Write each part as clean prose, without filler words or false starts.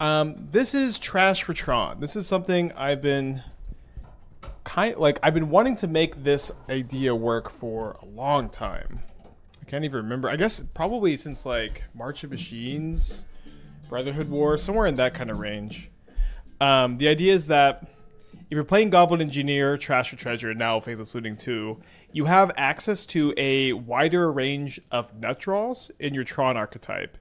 This is trash for Tron. This is something I've been I've been wanting to make this idea work for a long time. I can't even remember. I guess probably since like March of Machines, Brotherhood War, somewhere in that kind of range. The idea is that if you're playing Goblin Engineer, Trash for Treasure, and now Faithless Looting 2, you have access to a wider range of nut draws in your Tron archetype.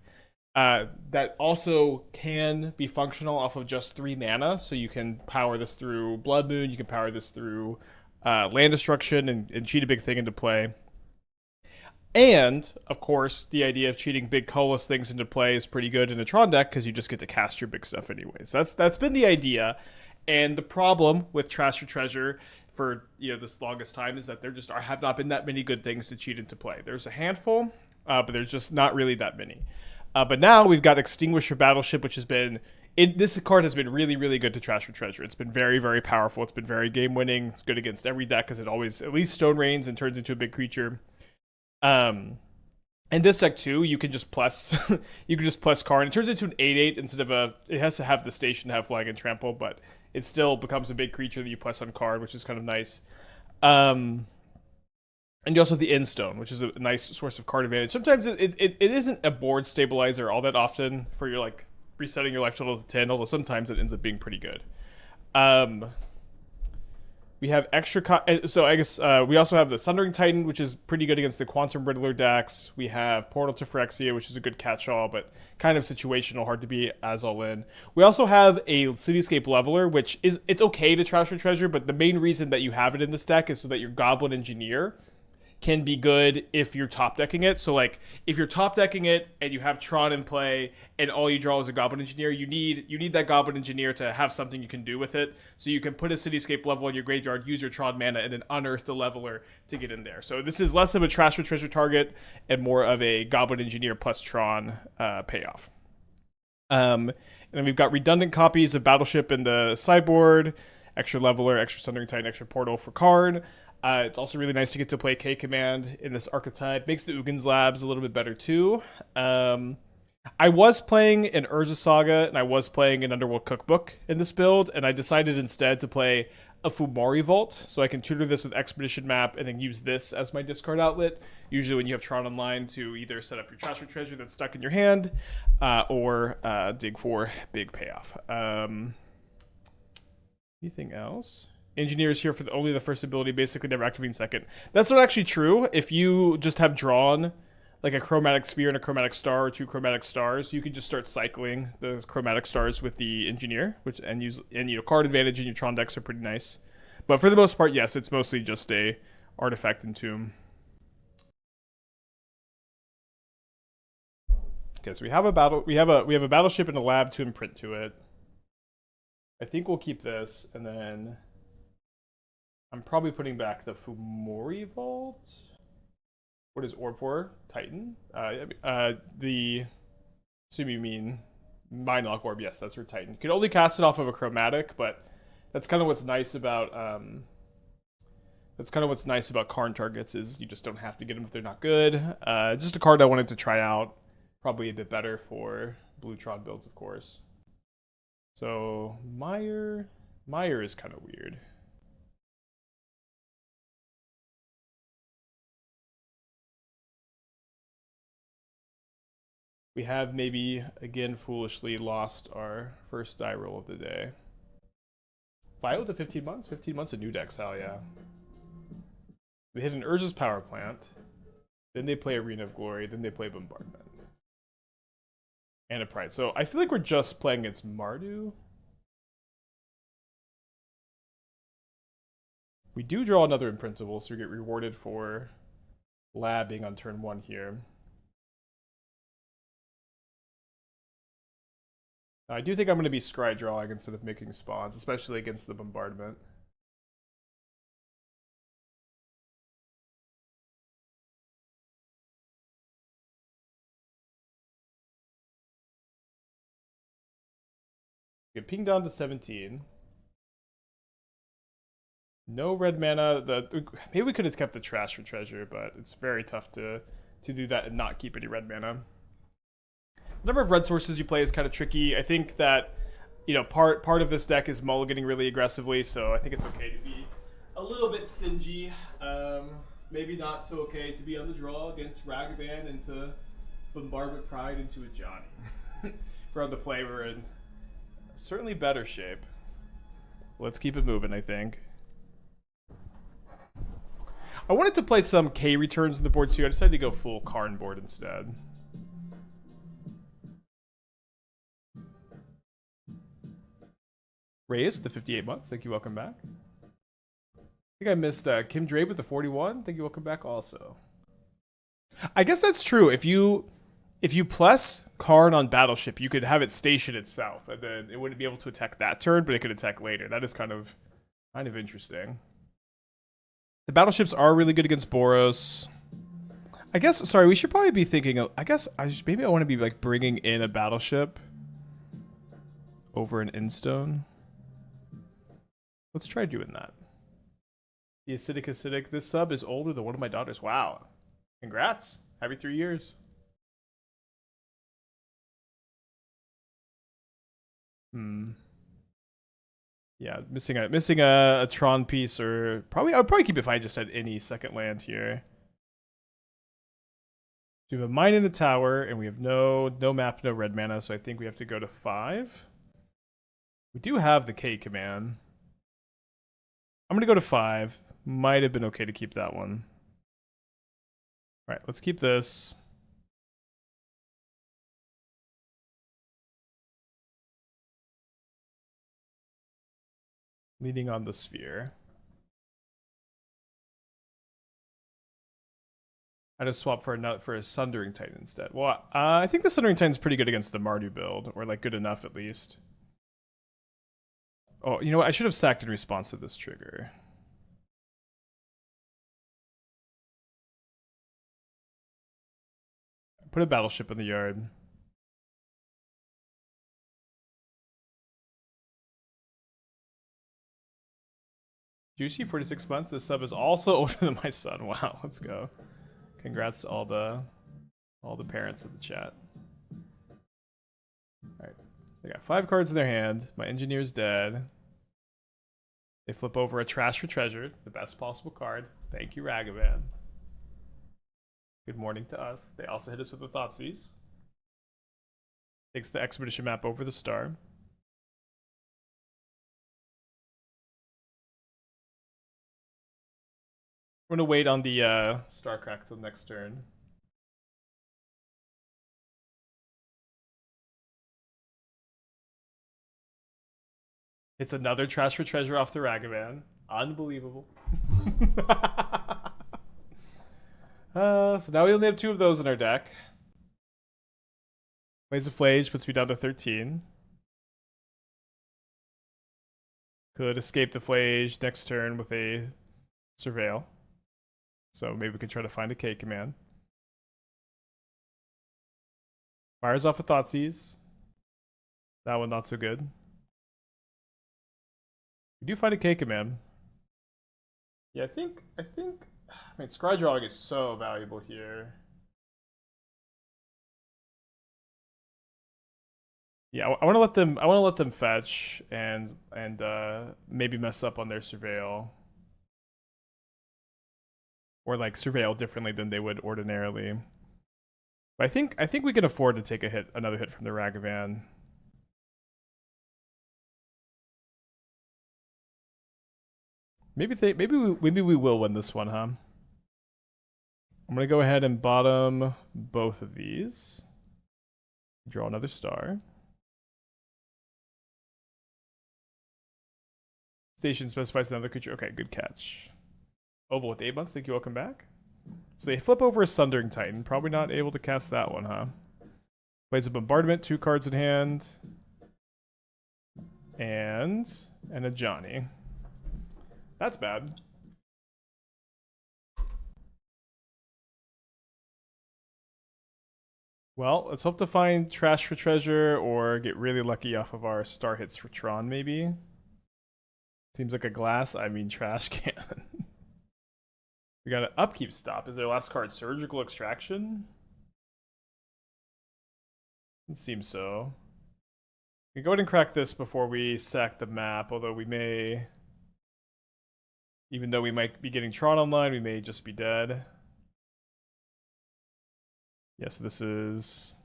That also can be functional off of just 3 mana, so you can power this through Blood Moon, you can power this through Land Destruction, and cheat a big thing into play. And, of course, the idea of cheating big colorless things into play is pretty good in a Tron deck, because you just get to cast your big stuff anyways. That's been the idea. And the problem with Trash for Treasure for this longest time is that there just have not been that many good things to cheat into play. There's a handful, but there's just not really that many. But now we've got Extinguisher Battleship, which has been... this card has been really, really good to Trash for Treasure. It's been very, very powerful. It's been very game-winning. It's good against every deck because it always at least Stone Rains and turns into a big creature. And this deck too, you can just plus you can just plus Karn. It turns into an 8/8 instead of a... It has to have the station to have Flag and Trample, but it still becomes a big creature that you plus on Karn, which is kind of nice. And you also have the Endstone, which is a nice source of card advantage. Sometimes it isn't a board stabilizer all that often for your resetting your life total to 10, although sometimes it ends up being pretty good. We have extra... so I guess we also have the Sundering Titan, which is pretty good against the Quantum Riddler decks. We have Portal to Phyrexia, which is a good catch-all, but kind of situational, hard to be as all-in. We also have a Cityscape Leveler, which it's okay to Trash for Treasure, but the main reason that you have it in this deck is so that your Goblin Engineer can be good if you're top decking it. So if you're top decking it and you have Tron in play and all you draw is a Goblin Engineer, you need that Goblin Engineer to have something you can do with it. So you can put a Cityscape Level in your graveyard, use your Tron mana, and then unearth the Leveler to get in there. So this is less of a Trash for Treasure target and more of a Goblin Engineer plus Tron payoff. And then we've got redundant copies of Battleship in the sideboard, extra Leveler, extra Sundering Titan, extra Portal for Karn. It's also really nice to get to play K-Command in this archetype. Makes the Ugin's Labs a little bit better too. I was playing an Urza Saga and I was playing an Underworld Cookbook in this build, and I decided instead to play a Fomori Vault, so I can tutor this with Expedition Map and then use this as my discard outlet. Usually when you have Tron online, to either set up your Trash for Treasure that's stuck in your hand, or dig for big payoff. Anything else? Engineer is here for only the first ability, basically never activating second. That's not actually true. If you just have drawn like a Chromatic Sphere and a Chromatic Star or 2 Chromatic Stars, you can just start cycling the Chromatic Stars with the Engineer, and card advantage in your Tron decks are pretty nice. But for the most part, yes, it's mostly just a artifact and tomb. Okay, so we have a battleship and a lab to imprint to it. I think we'll keep this, and then I'm probably putting back the Fomori Vault. What is Orb for? Titan? Assume you mean Mindlock Orb. Yes, that's for Titan. You can only cast it off of a chromatic, but that's kind of what's nice about Karn targets, is you just don't have to get them if they're not good. Just a card I wanted to try out. Probably a bit better for blue Tron builds, of course. So Meyer is kind of weird. We have maybe, again, foolishly lost our first die roll of the day. Violet to 15 months? 15 months of new decks, hell yeah. They hit an Urza's Power Plant. Then they play Arena of Glory. Then they play Bombardment. And a Pride. So I feel like we're just playing against Mardu. We do draw another Imprintable, so we get rewarded for labbing on turn 1 here. I do think I'm going to be scry drawing instead of making spawns, especially against the Bombardment. Get pinged down to 17. No red mana. Maybe we could have kept the Trash for Treasure, but it's very tough to do that and not keep any red mana. number of red sources you play is kind of tricky. I think that, you know, part of this deck is mulliganing really aggressively, so I think it's okay to be a little bit stingy. Maybe not so okay to be on the draw against Ragavan and to Bombardment Pride into a Johnny. For on the play, we're in certainly better shape. Let's keep it moving, I think. I wanted to play some K returns on the board too. I decided to go full Karn board instead. Reyes with the 58 months. Thank you. Welcome back. I think I missed Kim Drape with the 41. Thank you. Welcome back also. I guess that's true. If you plus Karn on Battleship, you could have it station itself, and then it wouldn't be able to attack that turn, but it could attack later. That is kind of interesting. The battleships are really good against Boros. I guess. Sorry, we should probably be thinking. I guess maybe I want to be like bringing in a battleship over an Endstone. Let's try doing that. The acidic. This sub is older than one of my daughters. Wow. Congrats. Happy 3 years. Yeah, missing a Tron piece, or I would probably keep it if I just had any second land here. So we have a mine in the tower, and we have no map, no red mana, so I think we have to go to 5. We do have the K command. I'm gonna go to 5. Might have been okay to keep that one. Alright, let's keep this. Leading on the sphere. I just swap for a Sundering Titan instead. Well, I think the Sundering Titan's pretty good against the Mardu build, or like good enough at least. Oh, you know what? I should have sacked in response to this trigger. Put a battleship in the yard. Juicy, 46 months. This sub is also older than my son. Wow, let's go. Congrats to all the parents in the chat. Alright. They got 5 cards in their hand. My engineer's dead. They flip over a Trash for Treasure, the best possible card. Thank you, Ragavan. Good morning to us. They also hit us with the Thoughtseize. Takes the expedition map over the star. We're gonna wait on the Starcrack till next turn. It's another Trash for Treasure off the Ragavan. Unbelievable. So now we only have 2 of those in our deck. Plays a Flage, puts me down to 13. Could escape the Flage next turn with a Surveil. So maybe we can try to find a K command. Fires off a Thoughtseize. That one not so good. We do find a K command. Yeah, I think I mean, Scrydrawing is so valuable here. Yeah, I want to let them fetch and maybe mess up on their Surveil. Or like Surveil differently than they would ordinarily. But I think we can afford to take another hit from the Ragavan. Maybe we will win this one, huh? I'm gonna go ahead and bottom both of these. Draw another star. Station specifies another creature. Okay, good catch. Oval with 8 months. Thank you. Welcome back. So they flip over a Sundering Titan. Probably not able to cast that one, huh? Plays a Bombardment. 2 cards in hand. And a Johnny. That's bad. Well, let's hope to find Trash for Treasure or get really lucky off of our star hits for Tron, maybe. Seems like a glass, I mean trash can. We got an Upkeep Stop. Is their last card Surgical Extraction? It seems so. We go ahead and crack this before we sack the map, although we may, even though we might be getting Tron online, we may just be dead. Yeah, so this is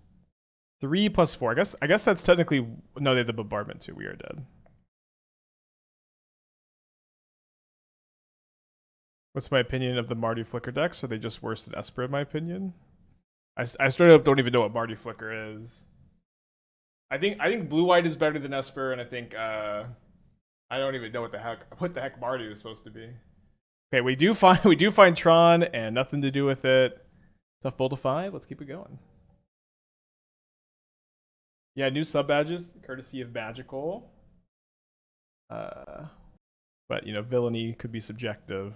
3 plus 4. I guess that's technically, no, they have the bombardment too. We are dead. What's my opinion of the Mardu Flicker decks? Are they just worse than Esper in my opinion? I straight up don't even know what Mardu Flicker is. I think blue white is better than Esper, and I think I don't even know what the heck Mardu is supposed to be. Okay, we do find Tron and nothing to do with it. Tough bowl to 5. Let's keep it going. Yeah, new sub badges, courtesy of Magical. But you know, villainy could be subjective.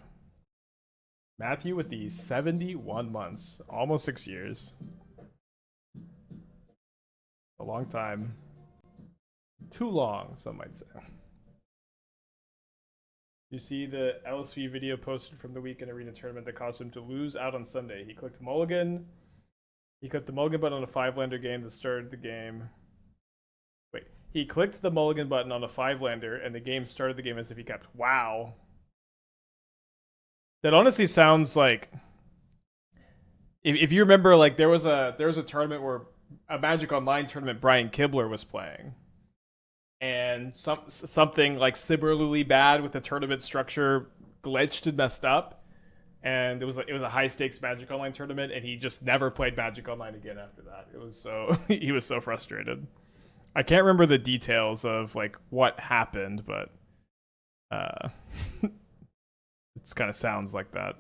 Matthew with the 71 months, almost 6 years. A long time. Too long, some might say. You see the LSV video posted from the weekend arena tournament that caused him to lose out on Sunday. He clicked Mulligan. He clicked the Mulligan button on a 5-lander game that started the game. Wait. He clicked the Mulligan button on a 5-lander and the game started the game as if he kept. Wow. That honestly sounds like, if you remember, like there was a tournament where a Magic Online tournament Brian Kibler was playing, and something like similarly bad with the tournament structure glitched and messed up, and it was a high stakes Magic Online tournament, and he just never played Magic Online again after that. It was so he was so frustrated. I can't remember the details of like what happened, but it kind of sounds like that.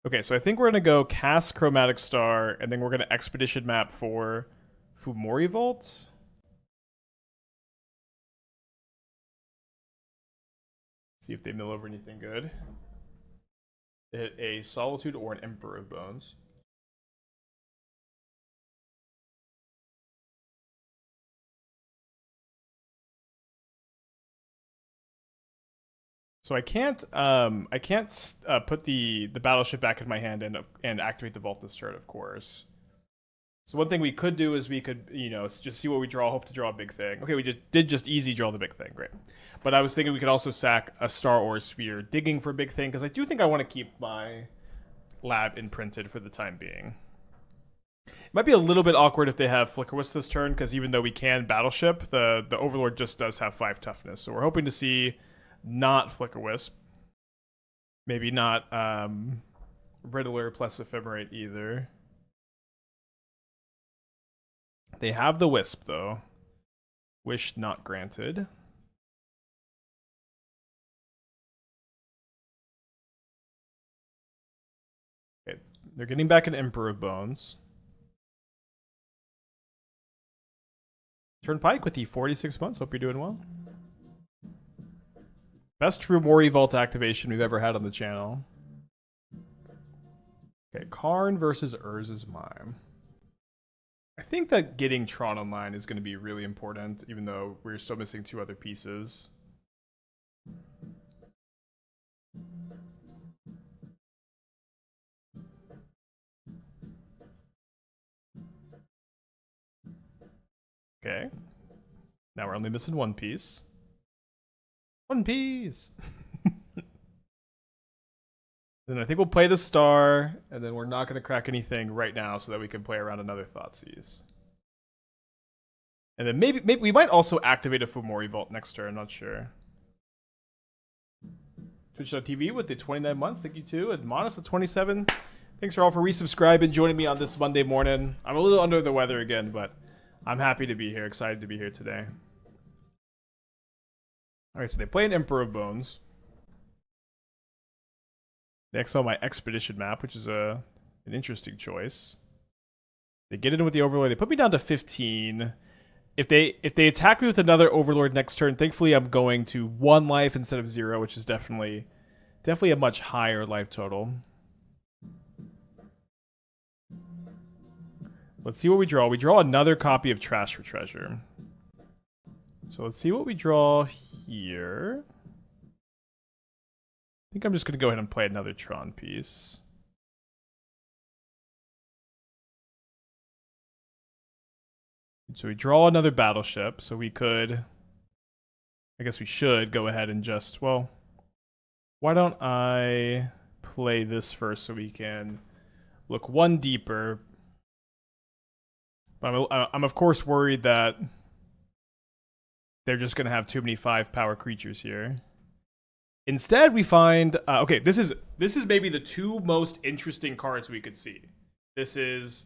Okay, so I think we're going to go cast Chromatic Star, and then we're going to Expedition map for Fomori Vault. See if they mill over anything good. They hit a Solitude or an Emperor of Bones. So I can't put the battleship back in my hand and activate the vault this turn, of course. So one thing we could do is we could, you know, just see what we draw, hope to draw a big thing. Okay, we just easy draw the big thing, great. But I was thinking we could also sack a star or a sphere, digging for a big thing, because I do think I want to keep my lab imprinted for the time being. It might be a little bit awkward if they have Flicker Wisp this turn, because even though we can battleship, the Overlord just does have 5 toughness. So we're hoping to see not Flicker Wisp. Maybe not Riddler plus Ephemerate either. They have the Wisp, though. Wish not granted. Okay, they're getting back an Emperor of Bones. Turnpike with the 46 months. Hope you're doing well. Best Fomori Vault activation we've ever had on the channel. Okay, Karn versus Urza's Mime. I think that getting Tron online is going to be really important, even though we're still missing 2 other pieces. Okay. Now we're only missing 1 piece. 1 piece! Then I think we'll play the star, and then we're not going to crack anything right now so that we can play around another Thoughtseize. And then maybe we might also activate a Fomori Vault next turn, I'm not sure. Twitch.tv with the 29 months, thank you too. And Monis with 27. Thanks for all for resubscribing, joining me on this Monday morning. I'm a little under the weather again, but I'm happy to be here, excited to be here today. Alright, so they play an Emperor of Bones. They exile my Expedition map, which is an interesting choice. They get in with the Overlord. They put me down to 15. If they attack me with another Overlord next turn, thankfully I'm going to 1 life instead of 0, which is definitely a much higher life total. Let's see what we draw. We draw another copy of Trash for Treasure. So let's see what we draw here. I think I'm just going to go ahead and play another Tron piece. So we draw another Battleship, so we could... I guess we should go ahead and just... Well, why don't I play this first so we can look one deeper. But I'm of course worried that they're just going to have too many 5-power creatures here. Instead, we find... okay, this is maybe the two most interesting cards we could see. This is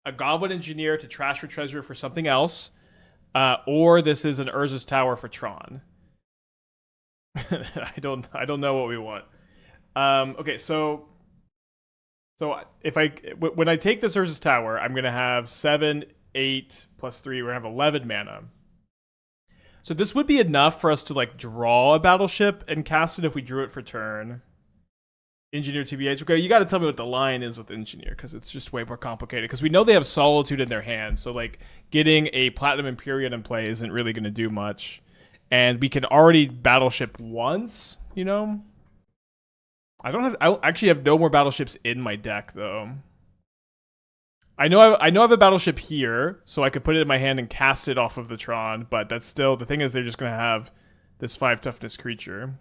a Goblin Engineer to trash for treasure for something else, or this is an Urza's Tower for Tron. I don't know what we want. Okay, so if when I take this Urza's Tower, I'm gonna have 7, 8 plus 3. We're gonna have 11 mana. So this would be enough for us to like draw a Battleship and cast it if we drew it for turn. Engineer TBH. Okay, you got to tell me what the line is with Engineer because it's just way more complicated. Because we know they have Solitude in their hand, so like getting a Platinum Emperion in play isn't really going to do much. And we can already Battleship once, you know. I actually have no more Battleships in my deck though. I know I have a Battleship here, so I could put it in my hand and cast it off of the Tron, but that's still... The thing is, they're just going to have this 5 toughness creature.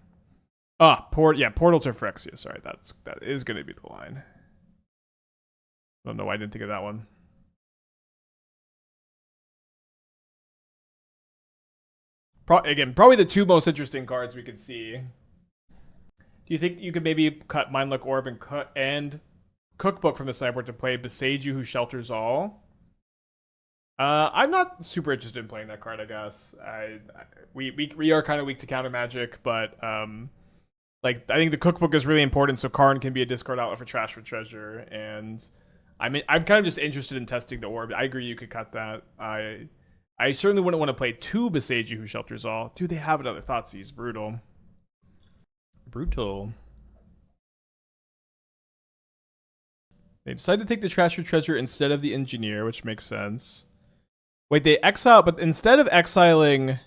Portal to Phyrexia. Sorry, that is going to be the line. I don't know why I didn't think of that one. Again, probably the two most interesting cards we could see. Do you think you could maybe cut Mindlock Orb and Cookbook from the sideboard to play Beside You Who Shelters All? I'm not super interested in playing that card, I guess. We are kind of weak to counter magic, but like I think the Cookbook is really important, so Karn can be a discard outlet for trash for treasure, and I'm kind of just interested in testing the orb. I agree you could cut that. I certainly wouldn't want to play 2 Beside You Who Shelters All. Dude, they have another Thoughtseize. Brutal. They decided to take the trash for treasure instead of the engineer, which makes sense. Wait, they exile, but instead of exiling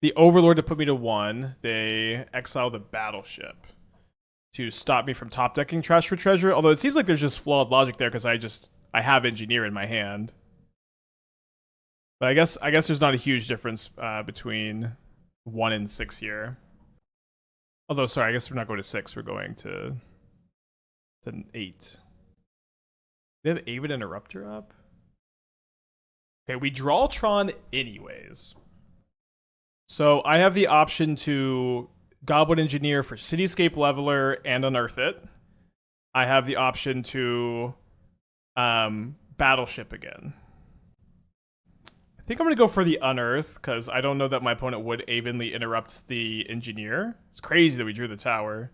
the Overlord to put me to 1, they exile the Battleship to stop me from top decking trash for treasure. Although it seems like there's just flawed logic there because I have engineer in my hand. But I guess there's not a huge difference between 1 and 6 here. Although, sorry, I guess we're not going to 6. We're going to 8. They have Avid Interrupter up? Okay, we draw Tron anyways. So I have the option to Goblin Engineer for Cityscape Leveler and Unearth it. I have the option to Battleship again. I think I'm going to go for the Unearth, because I don't know that my opponent would evenly interrupt the Engineer. It's crazy that we drew the Tower.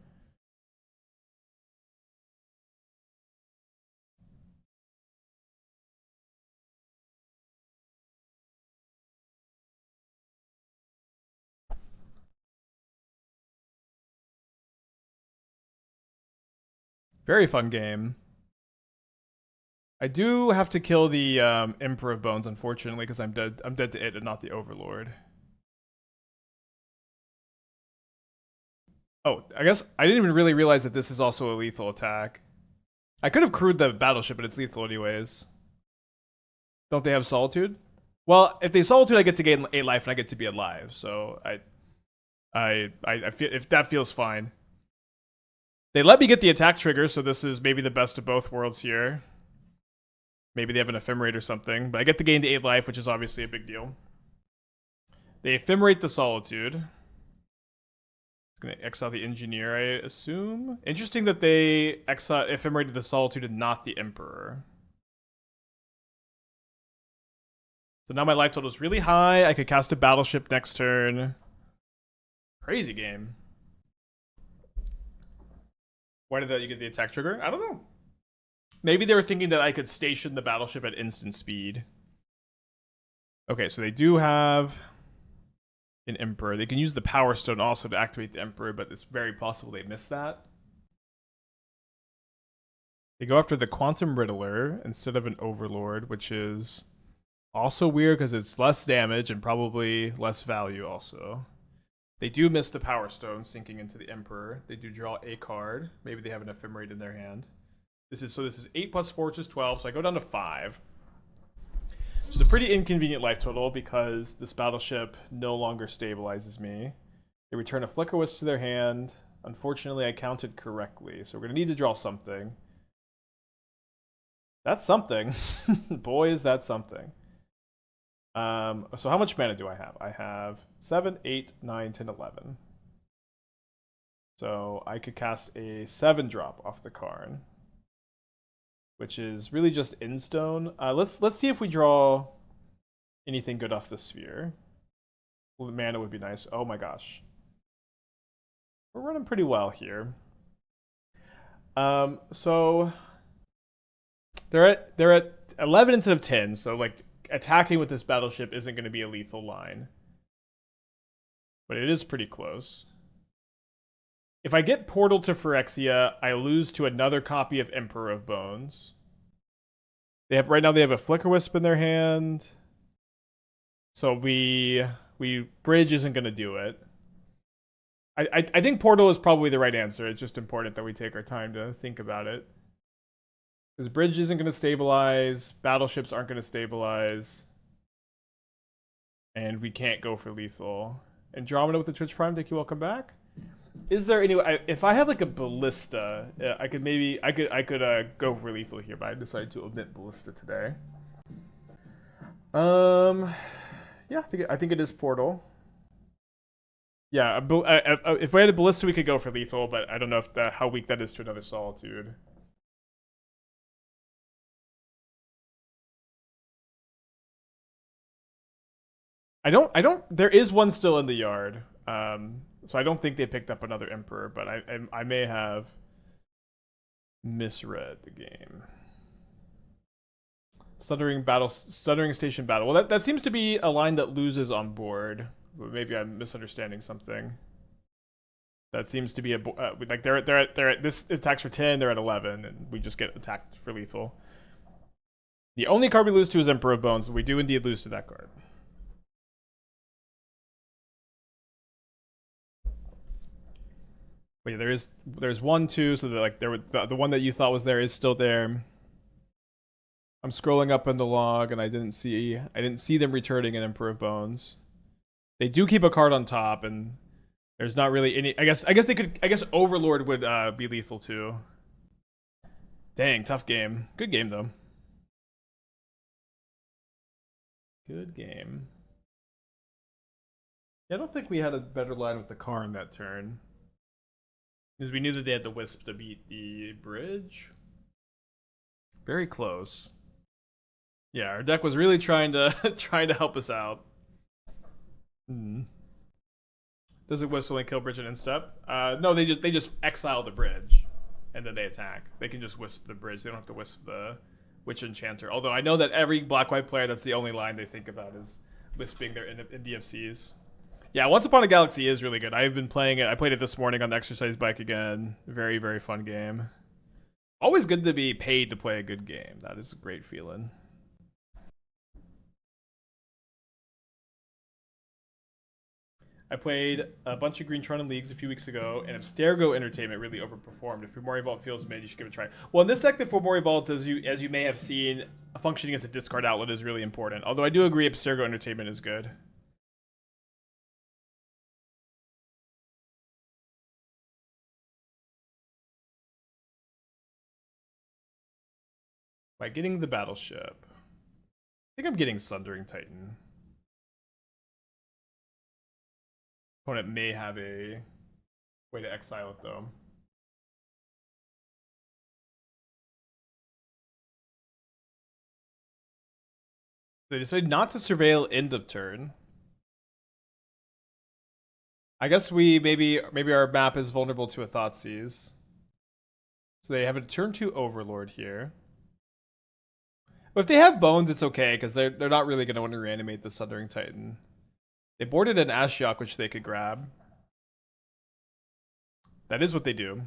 Very fun game. I do have to kill the Emperor of Bones, unfortunately, because I'm dead to it and not the Overlord. Oh, I guess I didn't even really realize that this is also a lethal attack. I could have crewed the Battleship, but it's lethal anyways. Don't they have Solitude? Well, if they Solitude, I get to gain 8 life and I get to be alive. So I feel if that feels fine. They let me get the attack trigger, so this is maybe the best of both worlds here. Maybe they have an Ephemerate or something, but I get to gain the 8 life, which is obviously a big deal. They Ephemerate the Solitude. I'm going to exile the Engineer, I assume. Interesting that they Ephemerated the Solitude and not the Emperor. So now my life total is really high. I could cast a Battleship next turn. Crazy game. Why did you get the attack trigger? I don't know. Maybe they were thinking that I could station the Battleship at instant speed. Okay, so they do have an Emperor. They can use the Power Stone also to activate the Emperor, but it's very possible they missed that. They go after the Quantum Riddler instead of an Overlord, which is also weird because it's less damage and probably less value also. They do miss the Power Stone, sinking into the Emperor. They do draw a card. Maybe they have an Ephemerate in their hand. This is 8 plus 4, which is 12, so I go down to 5. Which is a pretty inconvenient life total because this battleship no longer stabilizes me. They return a Flicker Wisp to their hand. Unfortunately, I counted correctly, so we're going to need to draw something. That's something. Boy, is that something. So how much mana do I have? I have 7, 8, 9, 10, 11. So I could cast a 7-drop off the Karn, which is really just Endstone. Let's see if we draw anything good off the sphere. Well, the mana would be nice. Oh my gosh. We're running pretty well here. So they're at 11 instead of 10, so like attacking with this battleship isn't going to be a lethal line. But it is pretty close. If I get Portal to Phyrexia, I lose to another copy of Emperor of Bones. Right now they have a Flicker Wisp in their hand. So we Bridge isn't going to do it. I think Portal is probably the right answer. It's just important that we take our time to think about it. Because Bridge isn't going to stabilize, battleships aren't going to stabilize, and we can't go for lethal. Andromeda with the Twitch Prime, thank you, welcome back. Is there any way, if I had like a Ballista, I could go for lethal here, but I decided to omit Ballista today. Yeah, I think it is Portal. Yeah, if we had a Ballista, we could go for lethal, but I don't know if how weak that is to another Solitude. There is one still in the yard. So I don't think they picked up another Emperor, but I may have misread the game. Sundering Station Battle. Well, that seems to be a line that loses on board. Maybe I'm misunderstanding something. That seems to be like they're at this attacks for 10, they're at 11, and we just get attacked for lethal. The only card we lose to is Emperor of Bones, but we do indeed lose to that card. But yeah, there's 1, 2, so like the one that you thought was there is still there. I'm scrolling up in the log and I didn't see them returning an Emperor of Bones. They do keep a card on top, and there's not really any. I guess Overlord would be lethal too. Dang, tough game. Good game though. Good game. Yeah, I don't think we had a better line with the Karn that turn. Because we knew that they had the Wisp to beat the Bridge. Very close. Yeah, our deck was really trying to help us out. Does it Wisp only kill Bridge and instep? No, they just exile the Bridge, and then they attack. They can just Wisp the Bridge. They don't have to Wisp the Witch Enchanter. Although I know that every black-white player, that's the only line they think about is Wisping their NDFCs. Yeah, Once Upon a Galaxy is really good. I've been playing it. I played it this morning on the exercise bike again. Very, very fun game. Always good to be paid to play a good game. That is a great feeling. I played a bunch of Green Tron in leagues a few weeks ago, and Abstergo Entertainment really overperformed. If Fomori Vault feels mid, you should give it a try. Well, in this deck, the Fomori Vault, as you may have seen, functioning as a discard outlet is really important. Although I do agree Abstergo Entertainment is good. By getting the Battleship, I think I'm getting Sundering Titan. Opponent may have a way to exile it, though. They decided not to surveil end of turn. I guess maybe our map is vulnerable to a Thoughtseize. So they have a turn 2 Overlord here. But if they have Bones, it's okay, because they're not really going to want to reanimate the Sundering Titan. They boarded an Ashiok, which they could grab. That is what they do.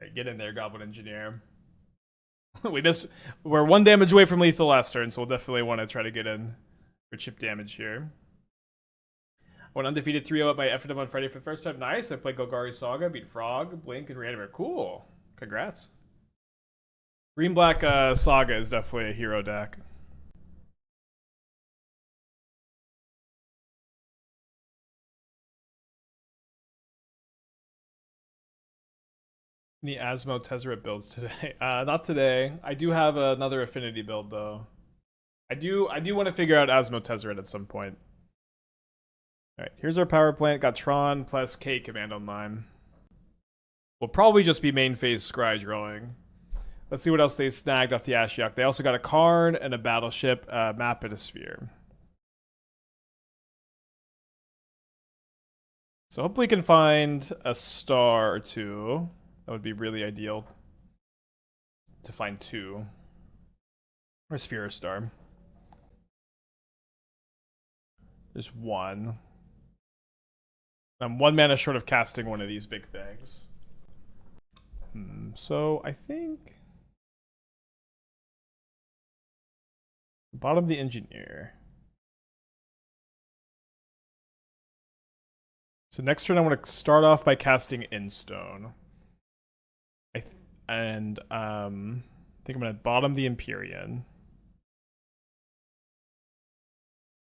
Okay, get in there, Goblin Engineer. We're 1 damage away from lethal last turn, so we'll definitely want to try to get in for chip damage here. Went undefeated 3-0 at my FNM on Friday for the first time. Nice. I played Golgari Saga, beat Frog, Blink, and Reanimer. Cool. Congrats. Green Black Saga is definitely a hero deck. Any Asmo Tezzeret builds today? Not today. I do have another affinity build though. I do want to figure out Asmo Tezzeret at some point. Alright, here's our power plant. Got Tron plus K command online. Will probably just be main phase scry drawing. Let's see what else they snagged off the Ashiok. They also got a Karn and a Battleship, map and a Sphere. So hopefully we can find a star or two. That would be really ideal to find two. Or Sphere or Star. There's one. I'm 1 mana short of casting one of these big things. So I think bottom of the Engineer. So next turn I want to start off by casting Endstone. I think I'm gonna bottom the Emperion.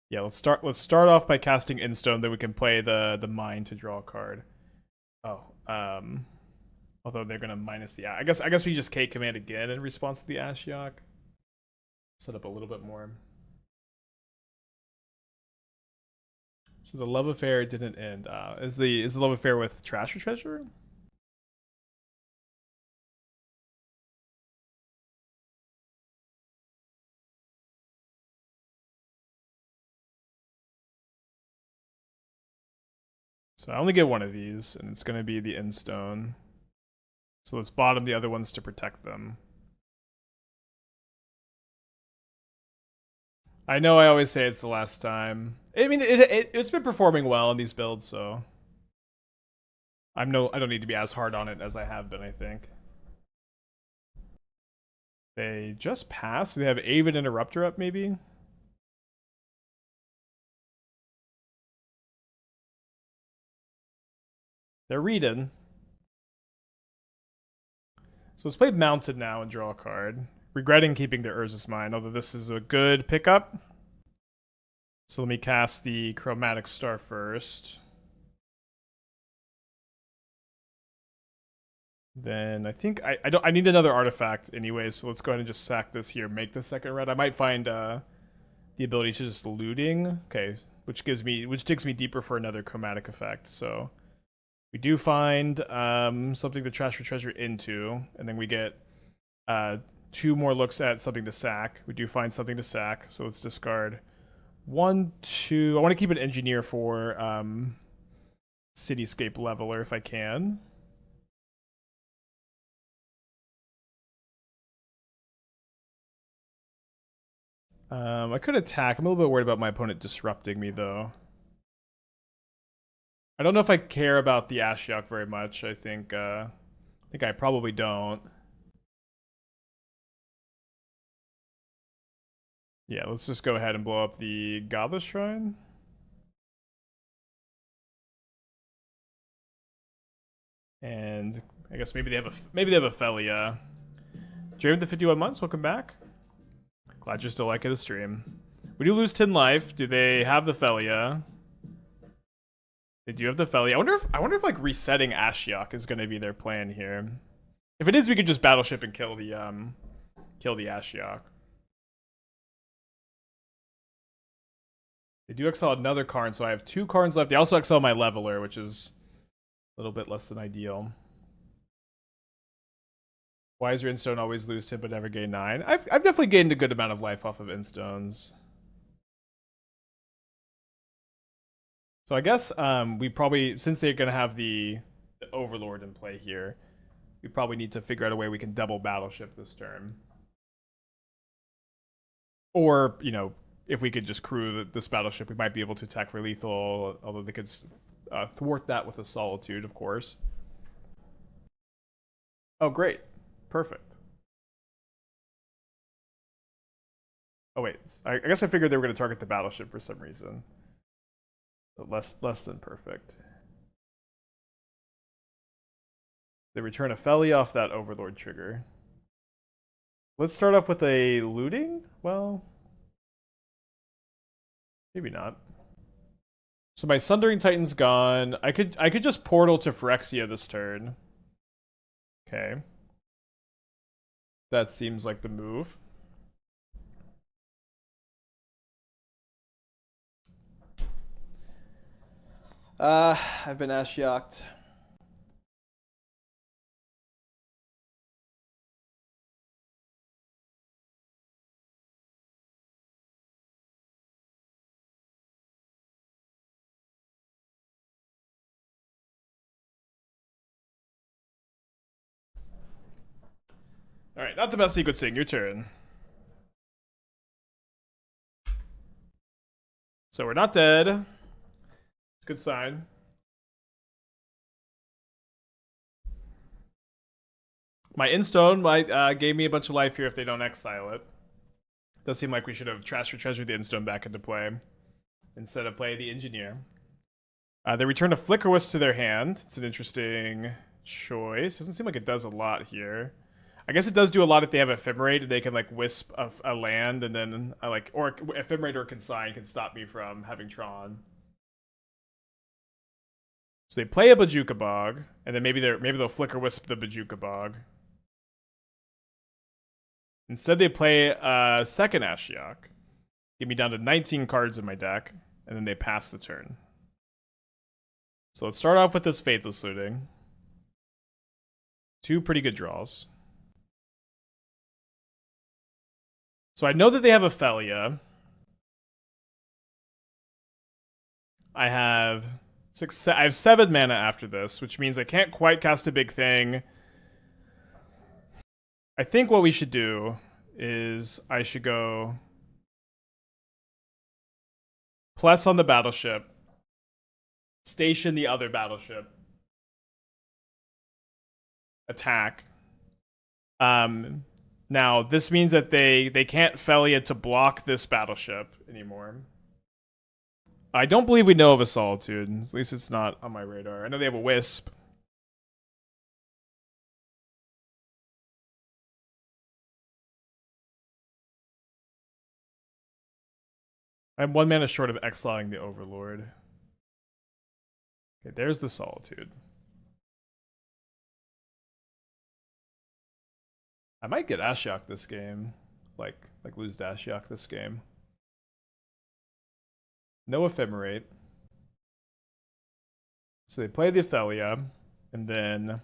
Yeah, let's start off by casting Endstone, then we can play the mine to draw a card. Oh, although they're gonna minus the I guess we just K command again in response to the Ashiok. Set up a little bit more. So the love affair didn't end. Is the love affair with Trash or Treasure? So I only get one of these, and it's gonna be the Endstone. So let's bottom the other ones to protect them. I know I always say it's the last time. I mean, it's been performing well in these builds, so I don't need to be as hard on it as I have been, I think. They just passed. They have Avid Interrupter up, maybe? They're reading. So let's play Mounted now and draw a card. Regretting keeping the Urza's Mine, although this is a good pickup. So let me cast the Chromatic Star first. Then I think I need another artifact anyway, so let's go ahead and just sack this here, make the second red. I might find the ability to just looting. Okay, which digs me deeper for another chromatic effect. So we do find something to trash for treasure into, and then we get 2 more looks at something to sack. We do find something to sack, so let's discard 1, 2. I want to keep an engineer for Cityscape Leveler if I can. I could attack. I'm a little bit worried about my opponent disrupting me, though. I don't know if I care about the Ashiok very much. I think I probably don't. Yeah, let's just go ahead and blow up the Godless Shrine. And I guess maybe they have a Felia. Jeremy the 51 months, welcome back. Glad you're still liking the stream. We do lose 10 life. Do they have the Felia? They do have the Felia. I wonder if like resetting Ashiok is gonna be their plan here. If it is, we could just Battleship and kill the Ashiok. They do exile another Karn, so I have 2 Karns left. They also exile my Leveler, which is a little bit less than ideal. Why is your Endstone always lose 10 but never gain 9? I've definitely gained a good amount of life off of Endstones. So I guess we probably, since they're going to have the Overlord in play here, we probably need to figure out a way we can double Battleship this turn. Or, you know, if we could just crew this Battleship, we might be able to attack for lethal, although they could thwart that with a Solitude, of course. Oh, great. Perfect. Oh, wait. I guess I figured they were going to target the Battleship for some reason. But less than perfect. They return a Felly off that Overlord trigger. Let's start off with a looting? Well, maybe not. So my Sundering Titan's gone. I could just portal to Phyrexia this turn. Okay. That seems like the move. I've been Ashioked. Alright, not the best sequencing. Your turn. So we're not dead. It's a good sign. My Endstone might gave me a bunch of life here if they don't exile it. Does seem like we should have treasured the Endstone back into play instead of play the Engineer. They return a Flicker Wisp to their hand. It's an interesting choice. Doesn't seem like it does a lot here. I guess it does do a lot if they have Ephemerate. They can like wisp a land and then or Ephemerate or Consign can stop me from having Tron. So they play a Bojuka Bog, and then maybe they'll Flicker Wisp the Bojuka Bog. Instead, they play a second Ashiok. Get me down to 19 cards in my deck, and then they pass the turn. So let's start off with this Faithless Looting. Two pretty good draws. So I know that they have Ophelia. I have 7 mana after this, which means I can't quite cast a big thing. I think what we should do is I should go plus on the battleship, station the other battleship, attack. Now this means that they can't Felia to block this battleship anymore. I don't believe we know of a Solitude. At least it's not on my radar. I know they have a Wisp. I'm 1 mana short of exiling the Overlord. Okay, there's the Solitude. I might get Ashiok this game. Like lose to Ashiok this game. No Ephemerate. So they play the Ophelia, and then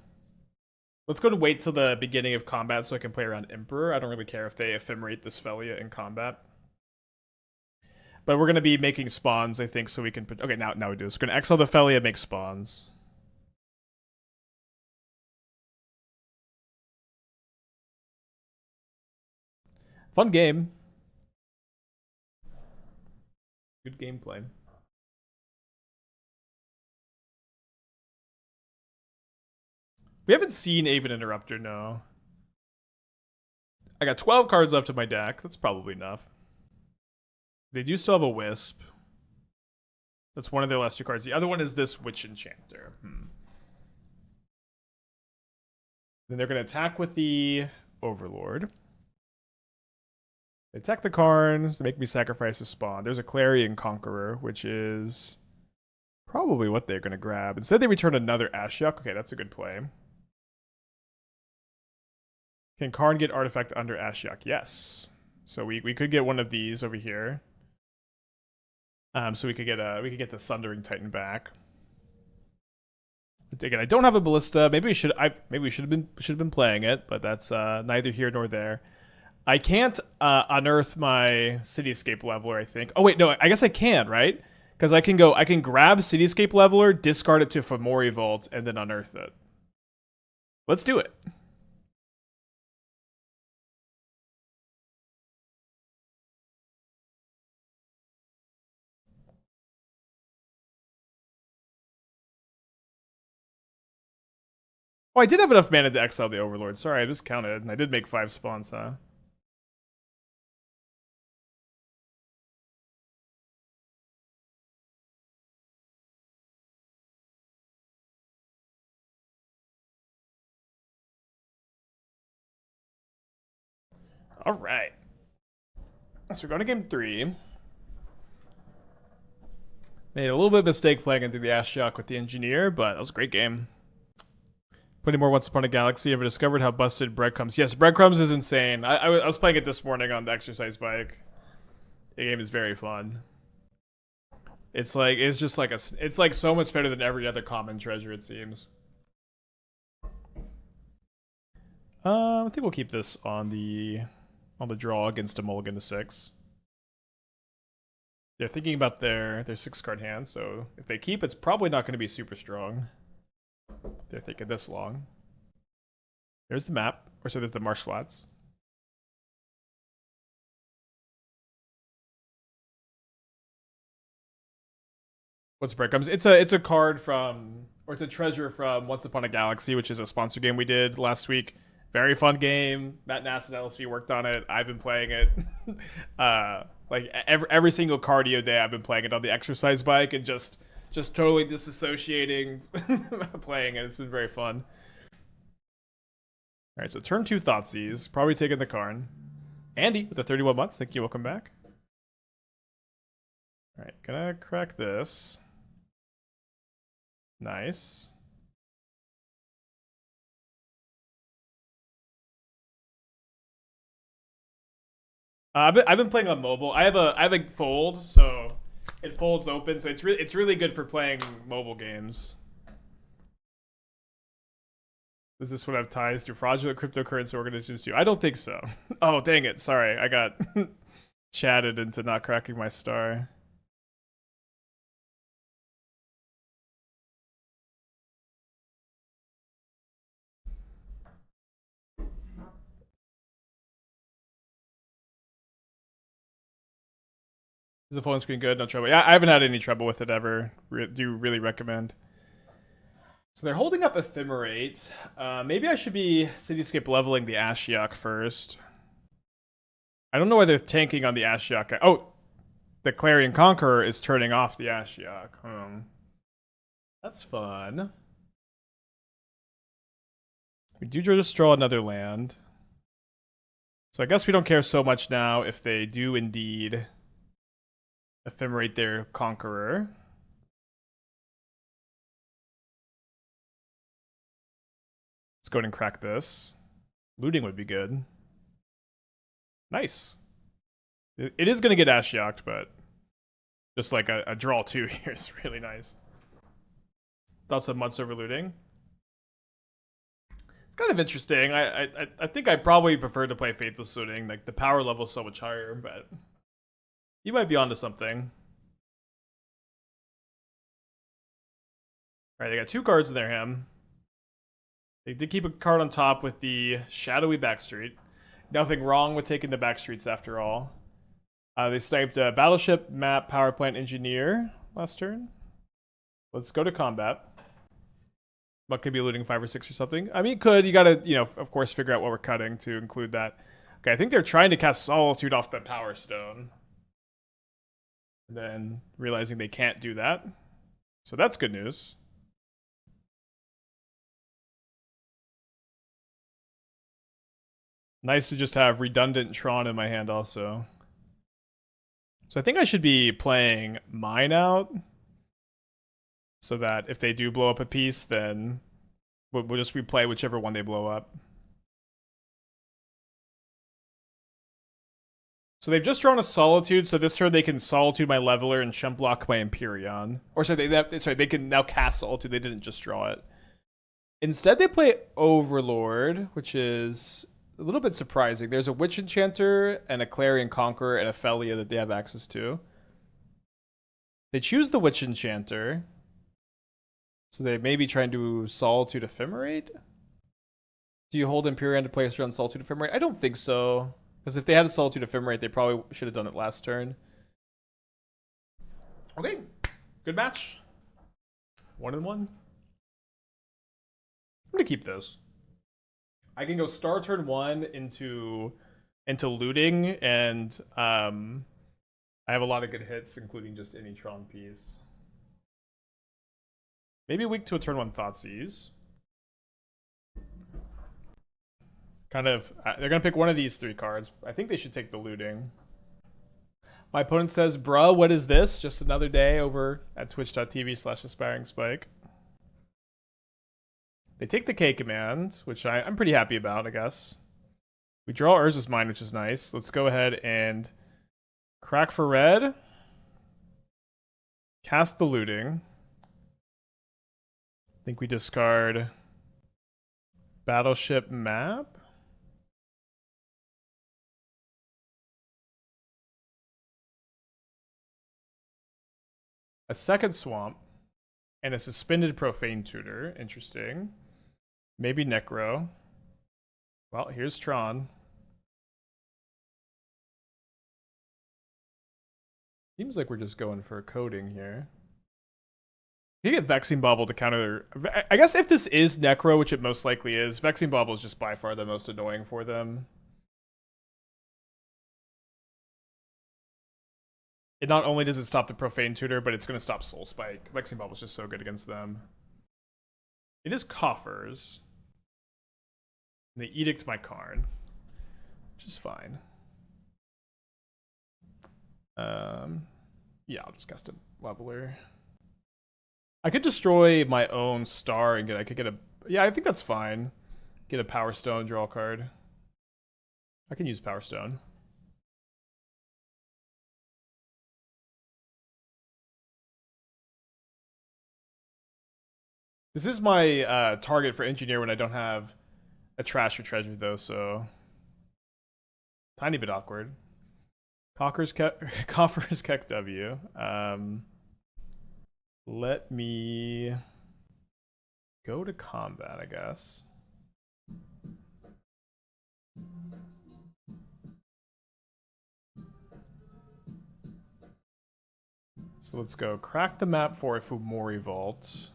let's go to wait till the beginning of combat so I can play around Emperor. I don't really care if they Ephemerate this Ophelia in combat. But we're going to be making spawns, I think, so we can put... Okay, now we do this. We're going to exile the Ophelia, make spawns. Fun game. Good gameplay. We haven't seen Aven Interrupter, no. I got 12 cards left in my deck. That's probably enough. They do still have a Wisp. That's one of their last 2 cards. The other one is this Witch Enchanter. Then they're going to attack with the Overlord. They attack the Karns. They make me sacrifice a spawn. There's a Clarion Conqueror, which is probably what they're going to grab. Instead, they return another Ashiok. Okay, that's a good play. Can Karn get artifact under Ashiok? Yes. So we could get one of these over here. So we could get the Sundering Titan back. Again, I don't have a Ballista. Maybe we should have been playing it, but that's neither here nor there. I can't unearth my Cityscape Leveler, I think. Oh wait, no, I guess I can, right? Because I can grab Cityscape Leveler, discard it to Fomori Vault, and then unearth it. Let's do it. Oh, I did have enough mana to exile the Overlord. Sorry, I just counted. I did make 5 spawns, huh? All right. So we're going to game 3. Made a little bit of mistake playing into the Ashiok with the Engineer, but that was a great game. Plenty more Once Upon a Galaxy. Ever discovered how busted Breadcrumbs? Yes, Breadcrumbs is insane. I was playing it this morning on the exercise bike. The game is very fun. It's like so much better than every other common treasure, it seems. I think we'll keep this on the draw against a mulligan to 6. They're thinking about their 6-card hand, so if they keep, it's probably not going to be super strong. They're thinking this long. There's the map, or so there's the marsh flats. What's Breadcrumbs? It's a card from, or it's a treasure from Once Upon a Galaxy, which is a sponsor game we did last week. Very fun game. Matt Nass and LSV worked on it. I've been playing it. Like every single cardio day, I've been playing it on the exercise bike and just totally disassociating playing it. It's been very fun. All right, so turn 2 Thoughtseize. Probably taking the Karn. Andy with the 31 months. Thank you. Welcome back. All right, gonna crack this. Nice. I've been playing on mobile. I have a fold, so it folds open. So it's really good for playing mobile games. Does this one have ties to fraudulent cryptocurrency organizations too? I don't think so. Oh, dang it. Sorry. I got chatted into not cracking my star. Is the phone screen good? No trouble. Yeah, I haven't had any trouble with it ever. Do really recommend. So they're holding up Ephemerate. Maybe I should be Cityscape leveling the Ashiok first. I don't know why they're tanking on the Ashiok. Oh, the Clarion Conqueror is turning off the Ashiok. That's fun. We do just draw another land. So I guess we don't care so much now if they do indeed Ephemerate their Conqueror. Let's go ahead and crack this. Looting would be good. Nice. It is going to get Ashioked, but just like a draw 2 here is really nice. Thoughts of Months over Looting? It's kind of interesting. I think I probably prefer to play Faithless Looting. Like the power level is so much higher, but you might be onto something. All right, they got 2 cards in their hand. They did keep a card on top with the Shadowy Backstreet. Nothing wrong with taking the Backstreets after all. They sniped Battleship, Map, Power Plant, Engineer last turn. Let's go to combat. What could be looting 5 or 6 or something? I mean, it could. You gotta, of course, figure out what we're cutting to include that. Okay, I think they're trying to cast Solitude off the Power Stone. And then realizing they can't do that. So that's good news. Nice to just have redundant Tron in my hand also. So I think I should be playing mine out. So that if they do blow up a piece, then we'll just replay whichever one they blow up. So they've just drawn a Solitude, so this turn they can Solitude my Leveler and Chump Block my Emperion. Or sorry, they can now cast Solitude, they didn't just draw it. Instead they play Overlord, which is a little bit surprising. There's a Witch Enchanter and a Clarion Conqueror and a Felia that they have access to. They choose the Witch Enchanter. So they may be trying to Solitude Ephemerate? Do you hold Empyrean to place around Solitude Ephemerate? I don't think so. Because if they had a Solitude Ephemerate, they probably should have done it last turn. Okay. Good match. 1-1. I'm going to keep this. I can go star turn 1 into looting, and I have a lot of good hits, including just any Tron piece. Maybe weak to a turn 1 Thoughtseize. Kind of, they're going to pick one of these three cards. I think they should take the looting. My opponent says, bruh, what is this? Just another day over at twitch.tv/aspiringspike. They take the K command, which I'm pretty happy about, I guess. We draw Urza's Mine, which is nice. Let's go ahead and crack for red. Cast the looting. I think we discard Battleship map. A second swamp. And a suspended Profane Tutor. Interesting. Maybe Necro. Well, here's Tron. Seems like we're just going for a coding here. You get Vexing Bauble to counter. I guess if this is Necro, which it most likely is, Vexing Bauble is just by far the most annoying for them. It not only does it stop the Profane Tutor, but it's going to stop Soul Spike. Vexing Bauble is just so good against them. It is Coffers. And they Edict my Karn, which is fine. Yeah, I'll just cast a Leveler. I could destroy my own star and I could get a... Yeah, I think that's fine. Get a Power Stone, draw a card. I can use Power Stone. This is my target for Engineer when I don't have a Trash or Treasure, though, so... Tiny bit awkward. Coffers Keck W. Let me go to combat, I guess. So let's go crack the map for a Fomori Vault.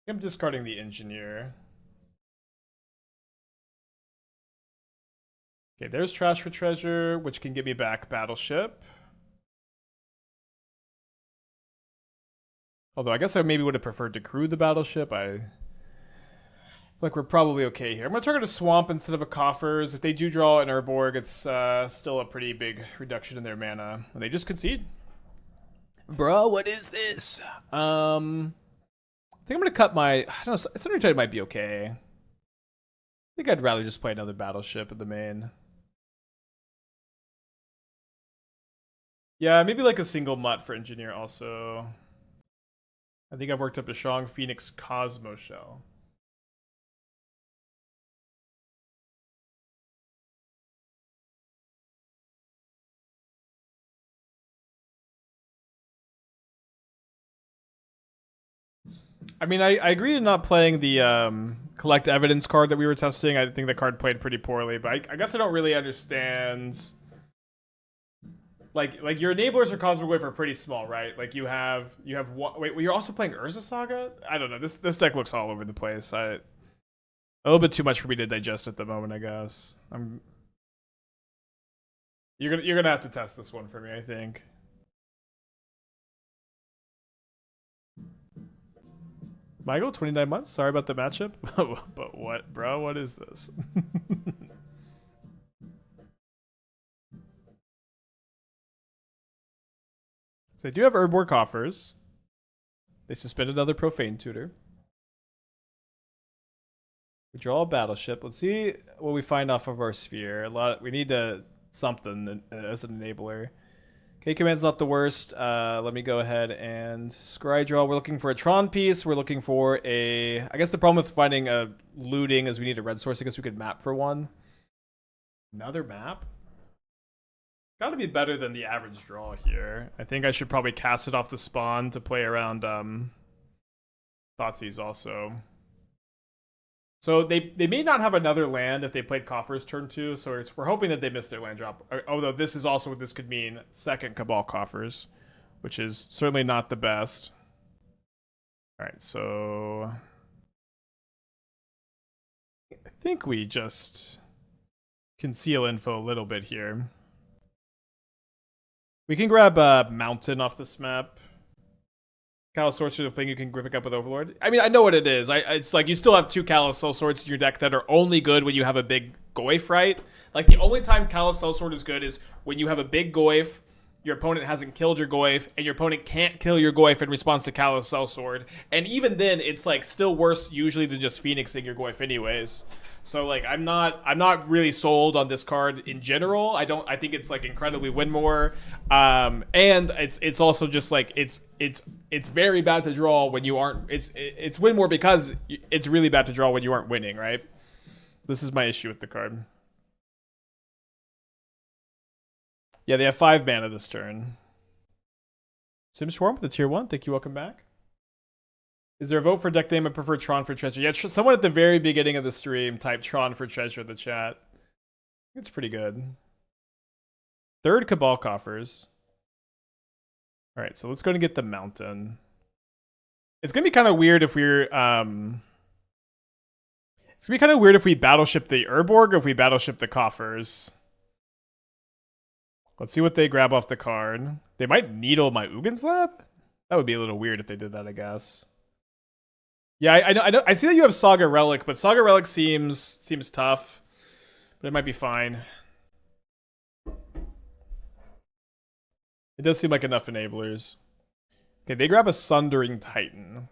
I'm discarding the Engineer. Okay, there's Trash for Treasure, which can get me back Battleship. Although I guess I maybe would have preferred to crew the Battleship. Like we're probably okay here. I'm gonna target a Swamp instead of a Coffers. If they do draw an Urborg, it's still a pretty big reduction in their mana. And they just concede. Bro, what is this? I think I'm gonna cut my... I don't know, Sundering Titan might be okay. I think I'd rather just play another Battleship in the main. Yeah, maybe like a single mutt for Engineer also. I think I've worked up a strong Phoenix Cosmo Shell. I mean, I agree to not playing the collect evidence card that we were testing. I think the card played pretty poorly, but I guess I don't really understand. Like your enablers for Cosmic Wave are pretty small, right? Like you have one. Wait, you're also playing Urza Saga? I don't know. This deck looks all over the place. A little bit too much for me to digest at the moment, I guess. You're gonna have to test this one for me, I think. Michael, 29 months. Sorry about the matchup. But what, bro? What is this? So they do have Urborg Coffers. They suspend another Profane Tutor. We draw a Battleship. Let's see what we find off of our sphere. We need something as an enabler. K command's not the worst. Let me go ahead and scry draw. We're looking for a Tron piece. We're looking for a... I guess the problem with finding a looting is we need a red source. I guess we could map for one. Another map? Gotta be better than the average draw here. I think I should probably cast it off the spawn to play around Thoughtseize also. So they may not have another land if they played Coffers turn 2, so we're hoping that they missed their land drop. Although this is also what this could mean, second Cabal Coffers, which is certainly not the best. Alright, so... I think we just conceal info a little bit here. We can grab Mountain off this map. Callous Sword Sword thing you can pick up with Overlord. I mean, I know what it is. It's like you still have 2 Callous Soul Swords in your deck that are only good when you have a big Goyf, right? Like the only time Callous Soul Sword is good is when you have a big Goyf, your opponent hasn't killed your Goyf, and your opponent can't kill your Goyf in response to Callous Soul Sword. And even then, it's like still worse usually than just Phoenixing your Goyf anyways. So like I'm not really sold on this card in general. I think it's like incredibly win more. And it's also just like it's very bad to draw when you aren't it's win more because it's really bad to draw when you aren't winning, right? This is my issue with the card. Yeah, they have 5 mana this turn. Sim Swarm with the tier 1. Thank you, welcome back. Is there a vote for deck name? I prefer Tron for Treasure. Yeah, someone at the very beginning of the stream typed Tron for Treasure in the chat. It's pretty good. 3rd Cabal Coffers. Alright, so let's go and get the Mountain. It's gonna be kind of weird if we're it's gonna be kind of weird if we battleship the Urborg or if we battleship the Coffers. Let's see what they grab off the card. They might needle my Ugin's Lab? That would be a little weird if they did that, I guess. Yeah, I know. I see that you have Saga Relic, but Saga Relic seems tough. But it might be fine. It does seem like enough enablers. Okay, they grab a Sundering Titan.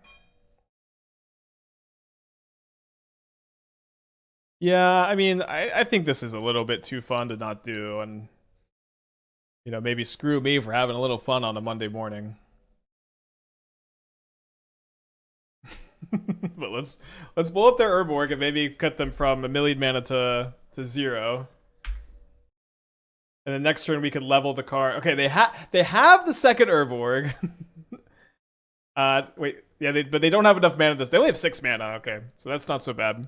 Yeah, I mean, I think this is a little bit too fun to not do, and you know, maybe screw me for having a little fun on a Monday morning. But let's blow up their Urborg and maybe cut them from 1,000,000 mana to 0. And then next turn we could level the card. Okay, they have the second Urborg. Wait, yeah, but they don't have enough mana. They only have 6 mana. Okay, so that's not so bad.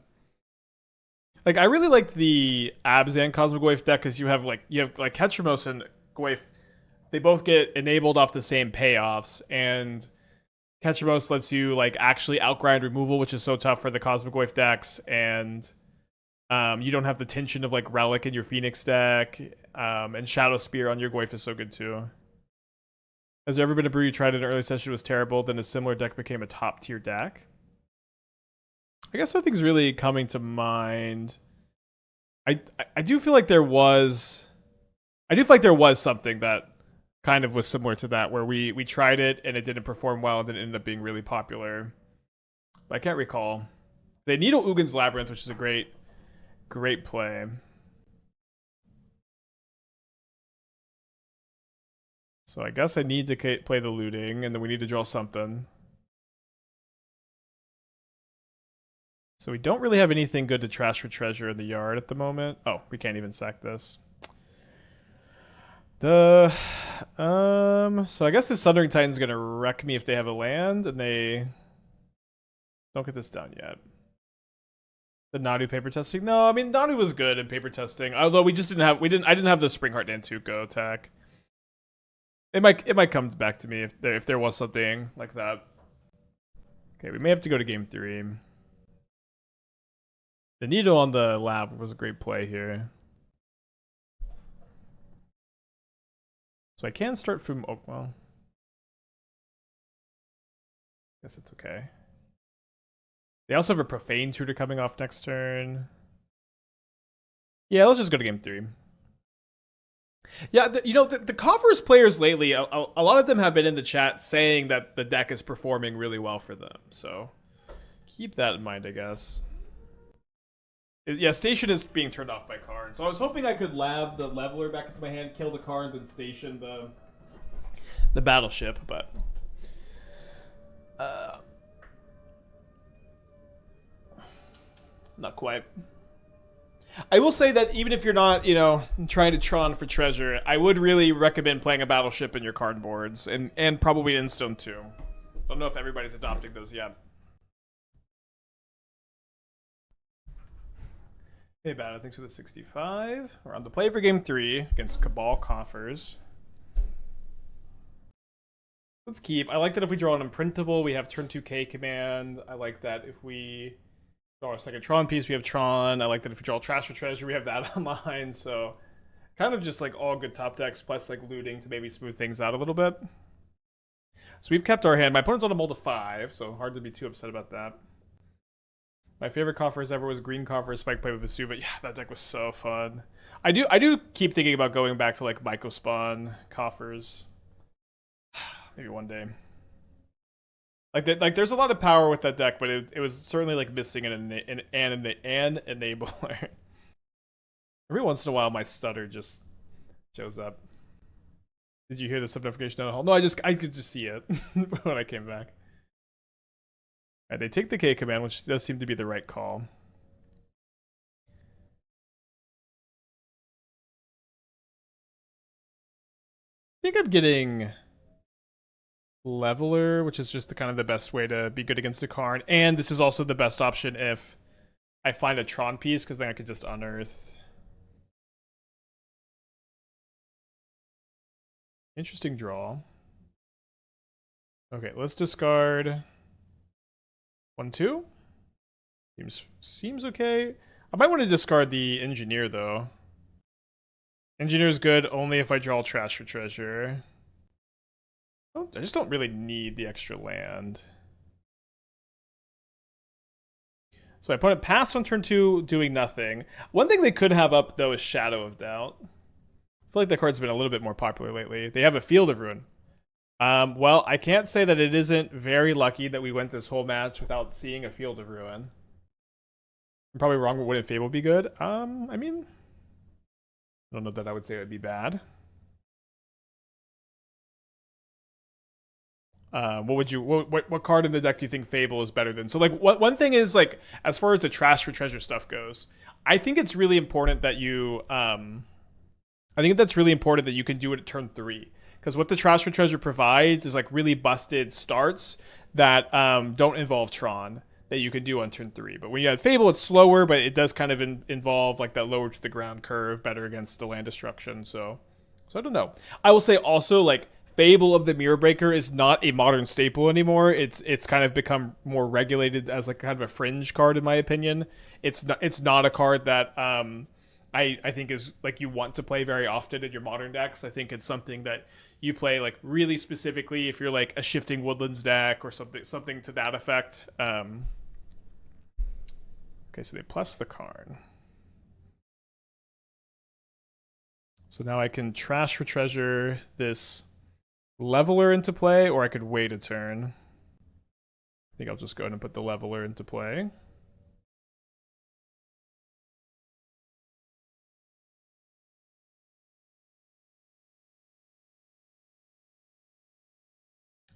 Like I really liked the Abzan Cosmic Goyf deck because you have like Ketramos and Goyf. They both get enabled off the same payoffs, and Ketramos lets you like actually outgrind removal, which is so tough for the Cosmic Goyf decks, and you don't have the tension of like Relic in your Phoenix deck, and Shadow Spear on your Goyf is so good too. Has there ever been a brew you tried in an early session was terrible, then a similar deck became a top tier deck? I guess nothing's really coming to mind. I do feel like there was something that kind of was similar to that, where we tried it and it didn't perform well and then ended up being really popular. But I can't recall. They needle Ugin's Labyrinth, which is a great play. So I guess I need to play the looting, and then we need to draw something. So we don't really have anything good to trash for treasure in the yard at the moment. Oh, we can't even sack this. So I guess the Sundering Titan's gonna wreck me if they have a land, and they don't get this down yet. The Nadu paper testing? No, I mean Nadu was good in paper testing, although we just I didn't have the Springheart Nantuko attack. It might come back to me if there was something like that. Okay, we may have to go to game 3. The needle on the lab was a great play here. So I can start from Oakwell. Guess it's okay. They also have a Profane Tutor coming off next turn. Yeah, let's just go to game 3. Yeah, the Coffers players lately, a lot of them have been in the chat saying that the deck is performing really well for them. So keep that in mind, I guess. Yeah, Station is being turned off by Karn. So I was hoping I could lab the Leveler back into my hand, kill the Karn, then station the Battleship, but not quite. I will say that even if you're not, trying to Tron for treasure, I would really recommend playing a Battleship in your card boards, and probably Endstone too. Don't know if everybody's adopting those yet. Hey, Bad, thanks for the 65. We're on the play for game 3 against Cabal Coffers. Let's keep. I like that if we draw an Imprintable, we have turn 2K command. I like that if we draw a second Tron piece, we have Tron. I like that if we draw Trash for Treasure, we have that online. So kind of just like all good top decks plus like looting to maybe smooth things out a little bit. So we've kept our hand. My opponent's on a mold of 5, so hard to be too upset about that. My favorite coffers ever was Green Coffer Spike Play with Vesuva. Yeah, that deck was so fun. I do keep thinking about going back to like Myco Spawn coffers. Maybe one day. Like there's a lot of power with that deck, but it was certainly like missing an enabler. Every once in a while, my stutter just shows up. Did you hear the sub notification down the hall? No, I could just see it when I came back. All right, they take the K command, which does seem to be the right call. I think I'm getting Leveler, which is just the kind of the best way to be good against a Karn. And this is also the best option if I find a Tron piece, because then I could just unearth. Interesting draw. Okay, let's discard 1-2. Seems okay. I might want to discard the Engineer, though. Engineer's good only if I draw Trash for Treasure. I just don't really need the extra land. So my opponent passed on turn 2, doing nothing. One thing they could have up, though, is Shadow of Doubt. I feel like that card's been a little bit more popular lately. They have a Field of Ruin. Well, I can't say that it isn't very lucky that we went this whole match without seeing a Field of Ruin. I'm probably wrong, but wouldn't Fable be good? I mean, I don't know that I would say it would be bad. What card in the deck do you think Fable is better than? So like one thing is like, as far as the Trash for Treasure stuff goes, I think it's really important that you can do it at turn 3. Because what the Trash for Treasure provides is like really busted starts that don't involve Tron that you can do on turn 3. But when you have Fable, it's slower, but it does kind of involve like that lower to the ground curve, better against the land destruction. So I don't know. I will say also, like, Fable of the Mirror Breaker is not a modern staple anymore. It's kind of become more regulated as like kind of a fringe card, in my opinion. It's not a card that I think is like you want to play very often in your modern decks. I think it's something that you play like really specifically if you're like a Shifting Woodlands deck or something to that effect. Okay, so they plus the Karn. So now I can Trash for Treasure this Leveler into play, or I could wait a turn. I think I'll just go ahead and put the Leveler into play.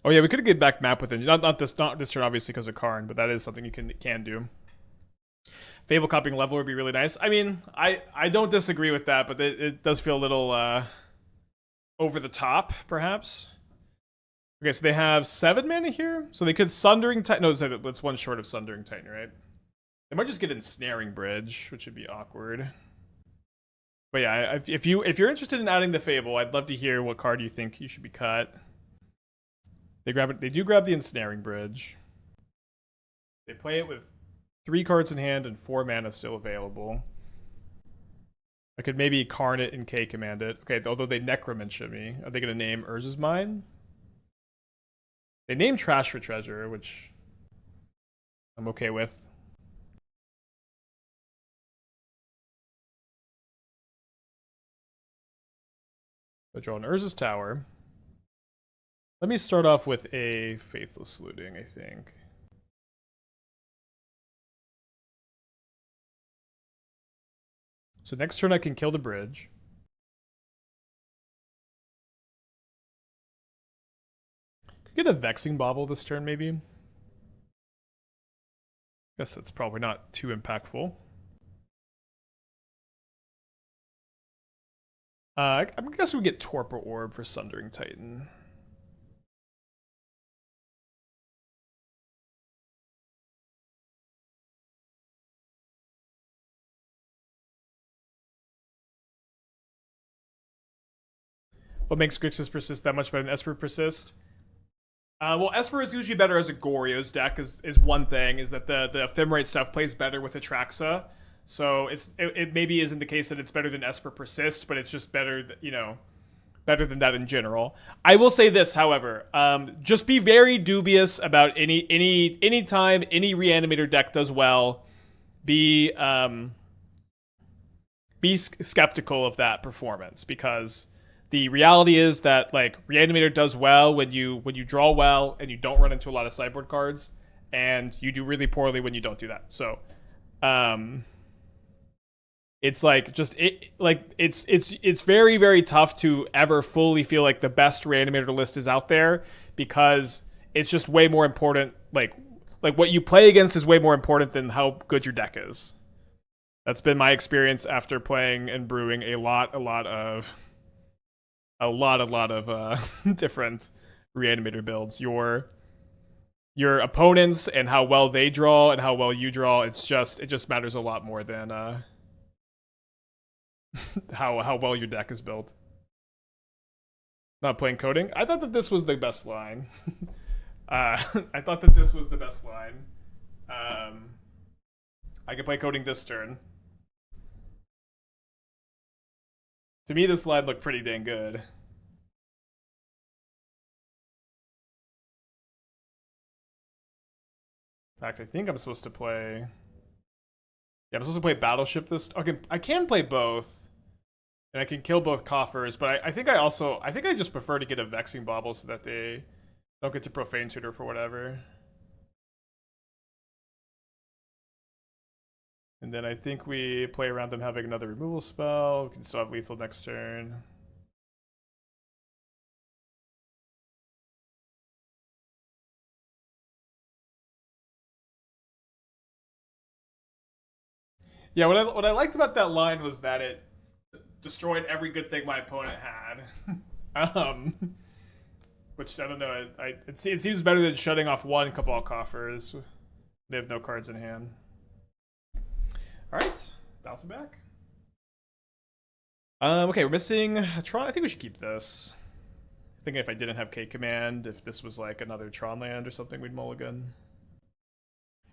Oh yeah, we could get back map with it. Not this turn, obviously, because of Karn, but that is something you can do. Fable copying Leveler would be really nice. I mean, I don't disagree with that, but it does feel a little over the top, perhaps. Okay, so they have 7 mana here. So they could Sundering Titan. No, that's one short of Sundering Titan, right? They might just get Ensnaring Bridge, which would be awkward. But yeah, if you're interested in adding the Fable, I'd love to hear what card you think you should be cut. They do grab the Ensnaring Bridge. They play it with 3 cards in hand and 4 mana still available. I could maybe Karn it and K command it. Okay, although they Necromantia me. Are they going to name Urza's Mine? They name Trash for Treasure, which I'm okay with. I draw an Urza's Tower. Let me start off with a Faithless Looting, I think. So next turn I can kill the bridge. Could get a Vexing Bauble this turn, maybe. Guess that's probably not too impactful. I guess we get Torpor Orb for Sundering Titan. What makes Grixis Persist that much better than Esper Persist? Well, Esper is usually better as a Goryo's deck, is one thing, is that the Ephemerate stuff plays better with Atraxa. So it maybe isn't the case that it's better than Esper Persist, but it's just better, you know, better than that in general. I will say this, however, just be very dubious about any time any Reanimator deck does well. Be skeptical of that performance, because the reality is that like Reanimator does well when you draw well and you don't run into a lot of sideboard cards, and you do really poorly when you don't do that. So, it's like it's very, very tough to ever fully feel like the best Reanimator list is out there, because it's just way more important. Like what you play against is way more important than how good your deck is. That's been my experience after playing and brewing a lot of different Reanimator builds. Your opponents and how well they draw and how well you draw, it just matters a lot more than how well your deck is built. Not playing coding. I thought that this was the best line. I thought that this was the best line. I can play coding this turn. To me, this line looked pretty dang good. In fact, I think I'm supposed to play... Yeah, I'm supposed to play Battleship this... Okay, I can play both. And I can kill both coffers, but I think I just prefer to get a Vexing Bauble so that they don't get to Profane Tutor for whatever. And then I think we play around them having another removal spell. We can still have lethal next turn. Yeah, what I liked about that line was that it destroyed every good thing my opponent had. Which, I don't know, it seems better than shutting off one Cabal coffers. They have no cards in hand. Alright, bouncing back. Okay, we're missing Tron. I think we should keep this. I think if I didn't have K Command, if this was like another Tron land or something, we'd mulligan.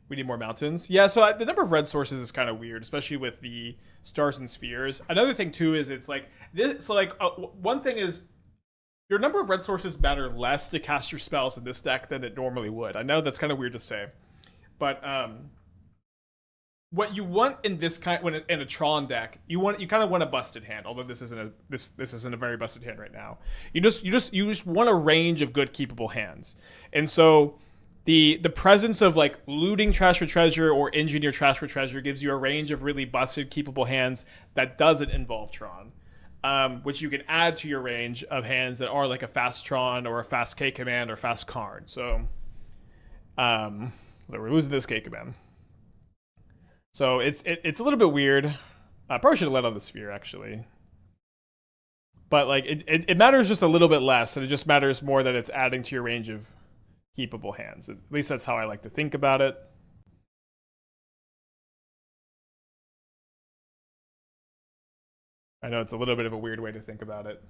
We need more mountains. Yeah, so the number of red sources is kind of weird, especially with the stars and spheres. Another thing too is it's like this. So like one thing is your number of red sources matter less to cast your spells in this deck than it normally would. I know that's kind of weird to say, but what you want in this in a Tron deck, you kind of want a busted hand. Although this isn't a very busted hand right now. You just want a range of good keepable hands, and so. The presence of like looting trash for treasure or engineer trash for treasure gives you a range of really busted keepable hands that doesn't involve Tron, which you can add to your range of hands that are like a fast Tron or a fast K command or fast Karn. So, we're losing this K command. So it's a little bit weird. I probably should have led on the sphere actually, but like it matters just a little bit less, and it just matters more that it's adding to your range of keepable hands. At least that's how I like to think about it. I know it's a little bit of a weird way to think about it.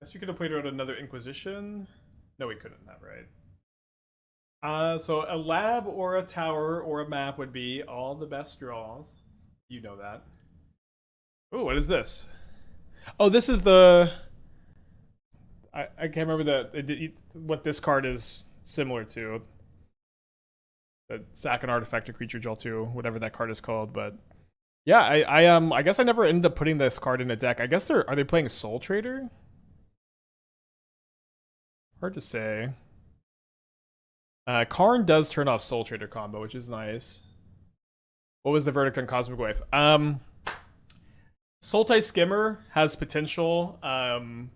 Guess we could have played around another Inquisition. No, we couldn't have, right? So a lab or a tower or a map would be all the best draws. You know that. Ooh, what is this? Oh, this is the... I can't remember what this card is similar to. The sack an artifact, a creature, draw 2, whatever that card is called. But yeah, I guess I never ended up putting this card in a deck. I guess are they playing Soul Trader? Hard to say. Karn does turn off Soul Trader combo, which is nice. What was the verdict on Cosmic Wave? Sultai Skimmer has potential,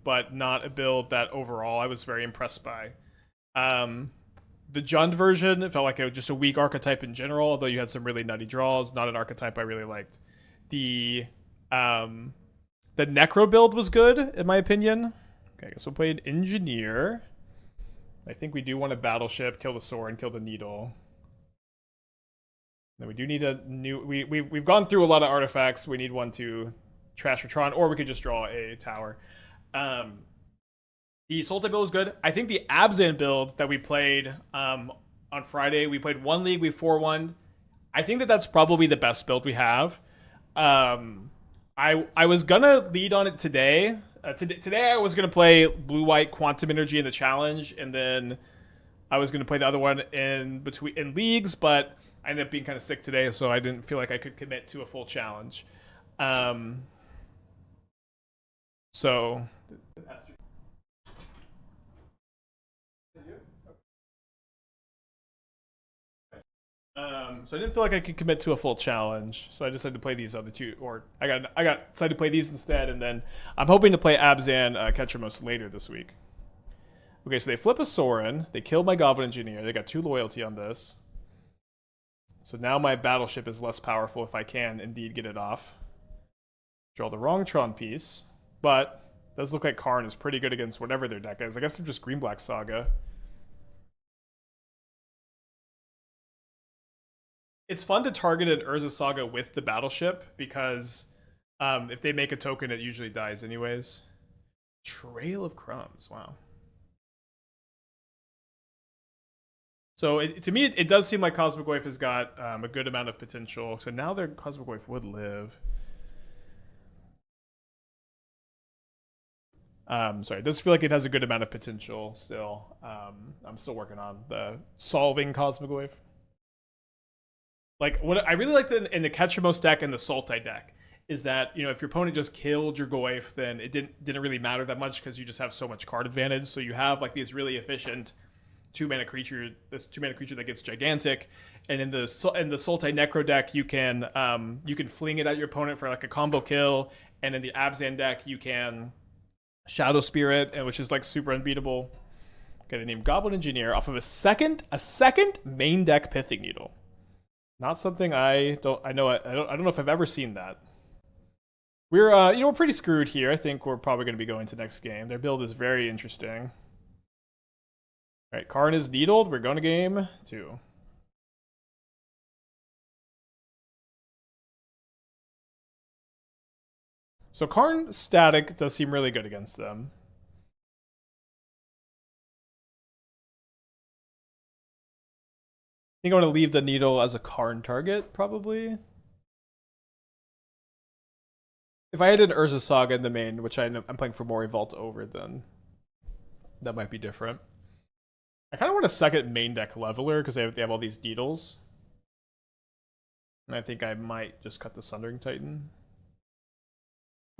but not a build that overall I was very impressed by. The Jund version, it felt like just a weak archetype in general, although you had some really nutty draws. Not an archetype I really liked. The Necro build was good, in my opinion. Okay, so we played Engineer. I think we do want a Battleship, kill the Sword, kill the Needle. Then we do need a new... We've gone through a lot of artifacts. We need one to... trash for Tron, or we could just draw a tower. The Sultai build was good. I think the Abzan build that we played on Friday, we played one league, we 4-1. I think that that's probably the best build we have. I was gonna lead on it today. Today I was gonna play blue white quantum energy in the challenge, and then I was gonna play the other one in leagues, but I ended up being kind of sick today, so I didn't feel like I could commit to a full challenge. So. So I didn't feel like I could commit to a full challenge, so I decided to play these other two, or I got decided to play these instead, and then I'm hoping to play Abzan Ketchermos later this week. Okay, so they flip a Sorin, they kill my Goblin Engineer, they got 2 loyalty on this. So now my Battleship is less powerful if I can indeed get it off. Draw the wrong Tron piece, but it does look like Karn is pretty good against whatever their deck is. I guess they're just Green-Black Saga. It's fun to target an Urza Saga with the Battleship, because if they make a token, it usually dies anyways. Trail of Crumbs, wow. So to me, it does seem like Cosmic Wave has got a good amount of potential. So now their Cosmic Wave would live. Sorry, it does feel like it has a good amount of potential still. I'm still working on the solving Cosmic Wave. Like, what I really liked in the Ketchermos deck and the Sultai deck is that, you know, if your opponent just killed your Goyf, then it didn't really matter that much because you just have so much card advantage. So you have like these really efficient 2-mana creature, this 2-mana creature that gets gigantic, and in the Sultai Necro deck you can fling it at your opponent for like a combo kill, and in the Abzan deck you can Shadow Spirit, and which is like super unbeatable. Okay, they named Goblin Engineer off of a second main deck Pithing Needle. Not something I don't know if I've ever seen that. We're we're pretty screwed here. I think we're probably going to be going to next game. Their build is very interesting. All right, Karn is needled. We're going to game 2. So Karn static does seem really good against them. I think I want to leave the needle as a Karn target, probably. If I had an Urza Saga in the main, which I'm playing Fomori Vault over, then that might be different. I kind of want a second main deck Leveler because they have all these needles. And I think I might just cut the Sundering Titan.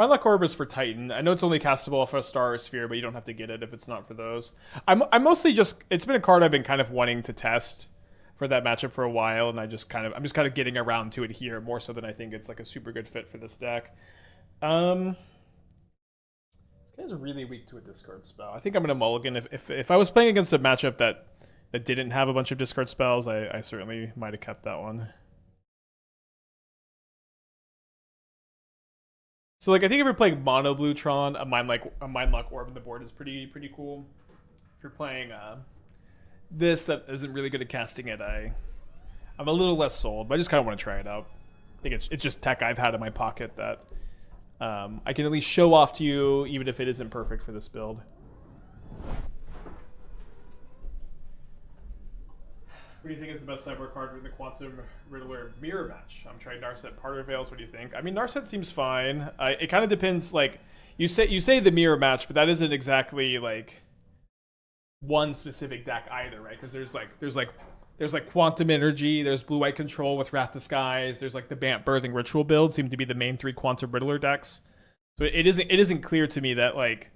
Mindlock Orb is for Titan. I know it's only castable off a Star or Sphere, but you don't have to get it if it's not for those. I'm mostly just... It's been a card I've been kind of wanting to test for that matchup for a while, and I'm just kind of getting around to it here more so than I think it's like a super good fit for this deck. This guy's really weak to a discard spell. I think I'm gonna mulligan. If I was playing against a matchup that didn't have a bunch of discard spells, I certainly might have kept that one. So like I think if you're playing mono blue Tron, a Mindlock Orb on the board is pretty cool. If you're playing this that isn't really good at casting it, I'm a little less sold, but I just kind of want to try it out. I think it's just tech I've had in my pocket that I can at least show off to you, even if it isn't perfect for this build. What do you think is the best sideboard card in the Quantum Riddler mirror match? I'm trying Narset Parter Veils. What do you think? I mean, Narset seems fine. It kind of depends. Like you say the mirror match, but that isn't exactly like one specific deck either, right? Because there's like Quantum Energy, there's Blue White Control with Wrath the Skies, there's like the Bant Birthing Ritual build seem to be the main 3 Quantum Riddler decks. So it isn't clear to me that like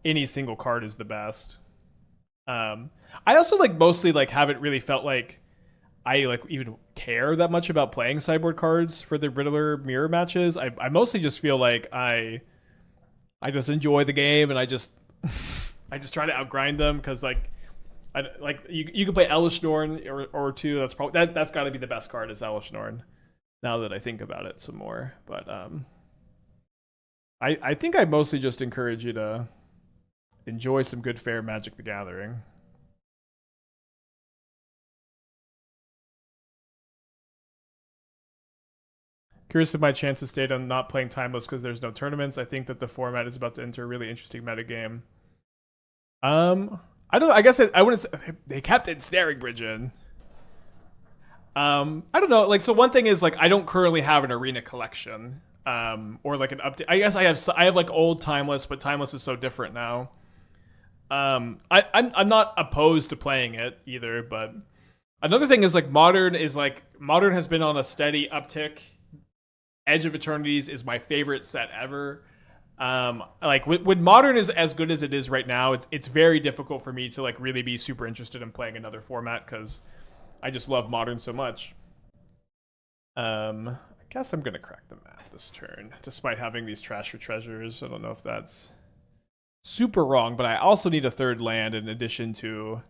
any single card is the best. I also like mostly like haven't really felt like I like even care that much about playing sideboard cards for the Riddler mirror matches. I mostly just feel like I just enjoy the game, and I just try to outgrind them because like you can play Elish Norn or 2. That's probably that's got to be the best card is Elish Norn. Now that I think about it some more, but I think I mostly just encourage you to enjoy some good fair Magic the Gathering. Curious if my chances stayed on not playing Timeless because there's no tournaments. I think that the format is about to enter a really interesting metagame. I don't. I guess I wouldn't say they kept Ensnaring Bridge in. I don't know. Like, so one thing is like I don't currently have an arena collection, or like an update. I guess I have like old Timeless, but Timeless is so different now. I'm not opposed to playing it either, but another thing is like Modern has been on a steady uptick. Edge of Eternities is my favorite set ever. Like when Modern is as good as it is right now, it's very difficult for me to like really be super interested in playing another format because I just love Modern so much. I guess I'm gonna crack the map this turn, despite having these trash for treasures. I don't know if that's super wrong, but I also need a third land in addition to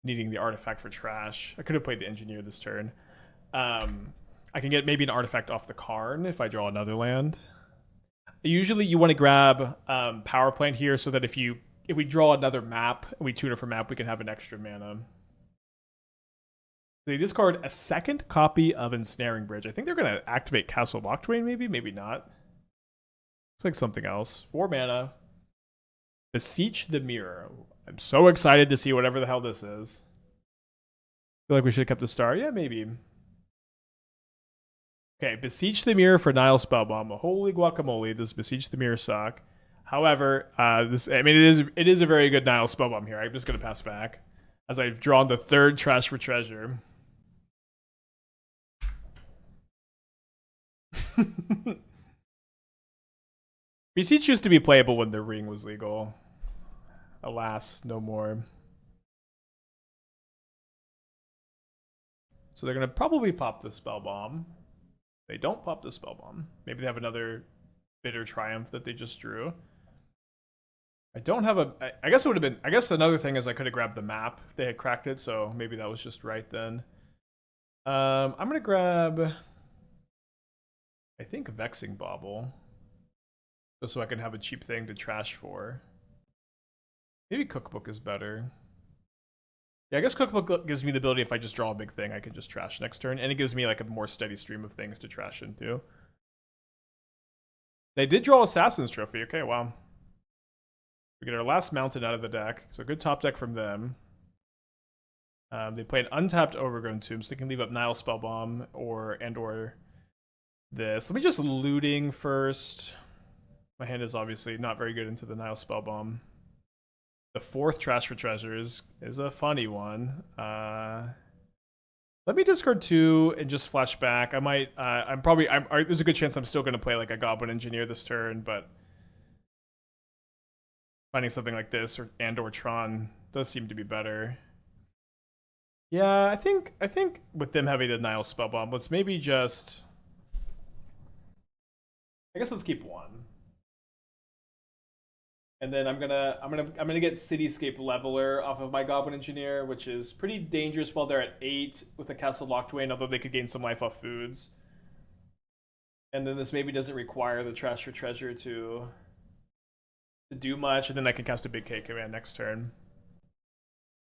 needing the artifact for trash. I could have played the engineer this turn. I can get maybe an artifact off the Karn if I draw another land. Usually you want to grab power plant here so that if we draw another map and we tune it for map, we can have an extra mana. They discard a second copy of Ensnaring Bridge. I think they're going to activate Castle Lockdwain, maybe not. Looks like something else. 4 mana. Beseech the Mirror. I'm so excited to see whatever the hell this is. Feel like we should have kept the star? Yeah, maybe. Okay, Beseech the Mirror for Nile Spellbomb. Holy guacamole, does Beseech the Mirror suck? However, it is a very good Nile Spellbomb here. I'm just going to pass back as I've drawn the third trash for treasure. Beseech used to be playable when the ring was legal. Alas, no more. So they're going to probably pop the Spellbomb. They don't pop the Spellbomb. Maybe they have another Bitter Triumph that they just drew. I don't have a... I guess it would have been... I guess another thing is I could have grabbed the map if they had cracked it, so maybe that was just right then. I'm going to grab... I think Vexing Bauble. Just so I can have a cheap thing to trash for. Maybe Cookbook is better. Yeah, I guess Cookbook gives me the ability if I just draw a big thing, I can just trash next turn. And it gives me like a more steady stream of things to trash into. They did draw Assassin's Trophy. Okay, wow. We get our last mountain out of the deck. So good top deck from them. They play an untapped Overgrown Tomb, so they can leave up Nile Spellbomb or this. Let me just looting first. My hand is obviously not very good into the Nile Spellbomb. The fourth trash for treasures is a funny one. Let me discard 2 and just flash back. I might. There's a good chance I'm still going to play like a Goblin Engineer this turn, but finding something like this or Tron does seem to be better. Yeah, I think with them having the Nile Spellbomb, let's maybe just. I guess let's keep 1. And then I'm gonna get Cityscape Leveler off of my Goblin Engineer, which is pretty dangerous while they're at 8 with a Castle Lockdwain, although they could gain some life off foods. And then this maybe doesn't require the Trash for Treasure to do much, and then I can cast a big K command next turn.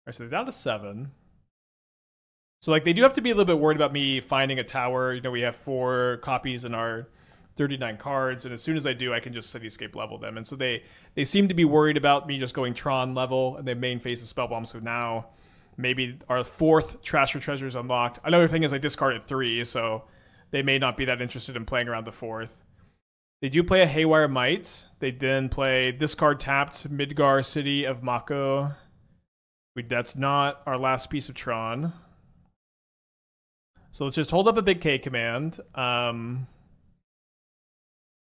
Alright, so they're down to 7. So like they do have to be a little bit worried about me finding a tower. You know, we have 4 copies in our 39 cards, and as soon as I do, I can just Cityscape level them. And so they seem to be worried about me just going Tron level, and they main phase the Spellbomb, so now maybe our 4th Trash for Treasure is unlocked. Another thing is I discarded 3, so they may not be that interested in playing around the 4th. They do play a Haywire Might. They then play this card tapped, Midgar City of Mako. That's not our last piece of Tron. So let's just hold up a big K command.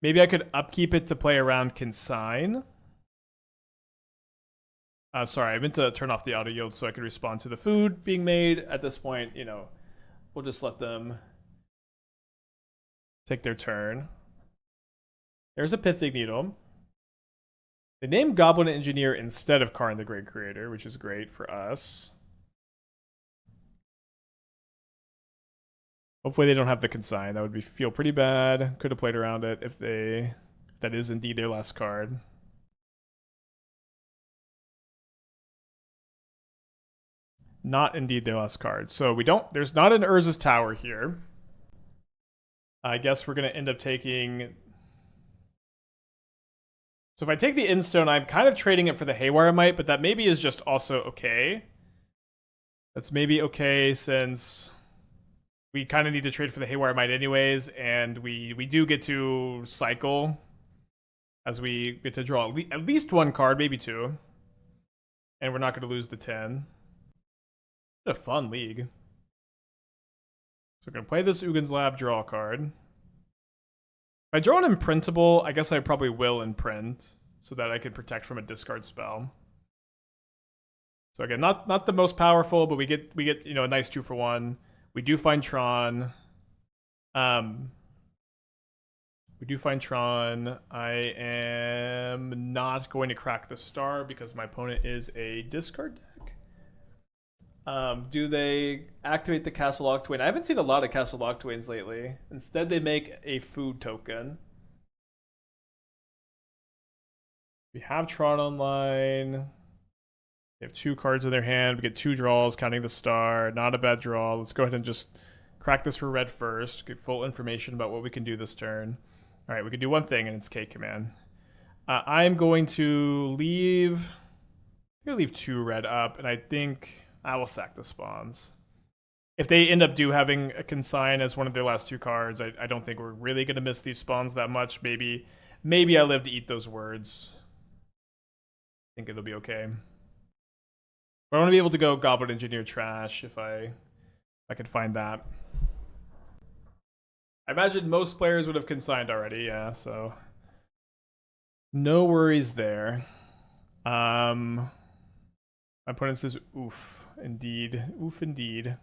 Maybe I could upkeep it to play around Consign. Sorry, I meant to turn off the auto yield so I could respond to the food being made. At this point, you know, we'll just let them take their turn. There's a Pithing Needle. They named Goblin Engineer instead of Karn the Great Creator, which is great for us. Hopefully they don't have the Consign. That would feel pretty bad. Could have played around it if that is indeed their last card. Not indeed their last card. So there's not an Urza's Tower here. I guess we're going to end up taking... So if I take the Endstone, I'm kind of trading it for the Haywire Might, but that maybe is just also okay. That's maybe okay since... we kind of need to trade for the Haywire Might anyways, and we do get to cycle as we get to draw at least one card, maybe two, and we're not going to lose the 10. What a fun league. So we're going to play this Ugin's Lab, draw a card. If I draw an imprintable, I guess I probably will imprint so that I can protect from a discard spell. So again, not the most powerful, but we get a nice 2-for-1. We do find Tron. We do find Tron. I am not going to crack the star because my opponent is a discard deck. Do they activate the Castle Octwain? I haven't seen a lot of Castle Octwains lately. Instead, they make a food token. We have Tron online. They have 2 cards in their hand. We get 2 draws, counting the star. Not a bad draw. Let's go ahead and just crack this for red first. Get full information about what we can do this turn. All right, we can do one thing, and it's K command. I'm going to leave. I'm going to leave 2 red up, and I think I will sack the spawns. If they end up having a consign as one of their last 2 cards, I don't think we're really going to miss these spawns that much. Maybe I live to eat those words. I think it'll be okay. But I want to be able to go Goblin Engineer trash if I could find that. I imagine most players would have consigned already, yeah, so no worries there. My opponent says oof, indeed. Oof indeed.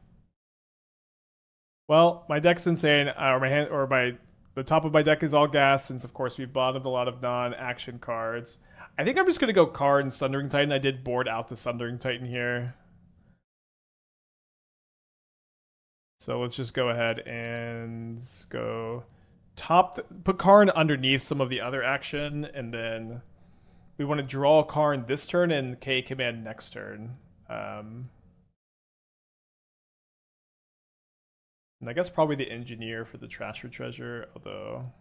Well, my deck's insane, the top of my deck is all gas, since of course we've bottomed a lot of non-action cards. I think I'm just gonna go Karn, Sundering Titan. I did board out the Sundering Titan here. So let's just go ahead and go put Karn underneath some of the other action, and then we want to draw Karn this turn and K command next turn. And I guess probably the Engineer for the Trash for Treasure, although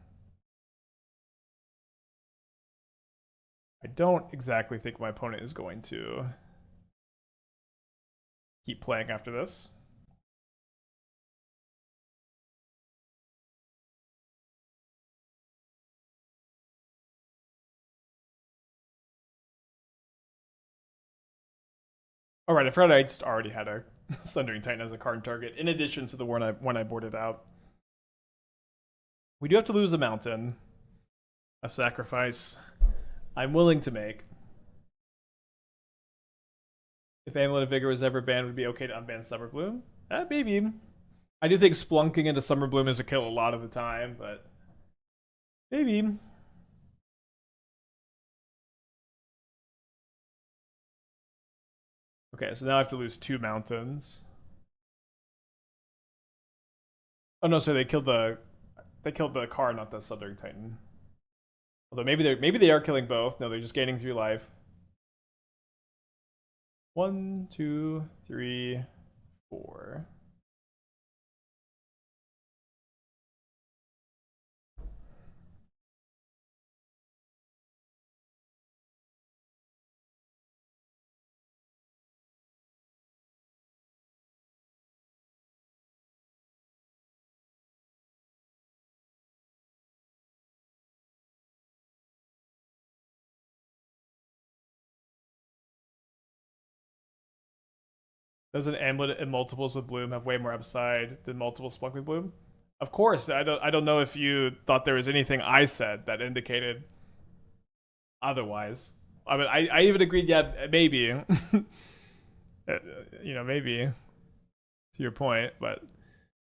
I don't exactly think my opponent is going to keep playing after this. All right, I forgot I just already had a Sundering Titan as a card target, in addition to the one I boarded out. We do have to lose a mountain, a sacrifice I'm willing to make. If Amulet of Vigor was ever banned, would it be okay to unban Summer Bloom? Maybe. I do think splunking into Summer Bloom is a kill a lot of the time, but maybe. Okay, so now I have to lose 2 mountains. Oh no, so they killed the car, not the Sundering Titan. Although maybe they are killing both. No, they're just gaining 3 life. 1, 2, 3, 4. Doesn't Amulet and multiples with Bloom have way more upside than multiple Splunk with Bloom? Of course. I don't know if you thought there was anything I said that indicated otherwise. I mean, I even agreed. Yeah, maybe. Maybe to your point, but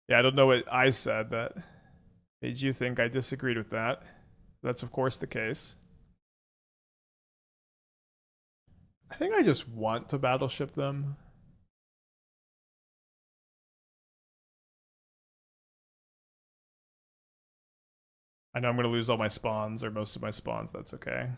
yeah, I don't know what I said that made you think I disagreed with that. That's of course the case. I think I just want to battleship them. I know I'm going to lose all my spawns, or most of my spawns. That's okay.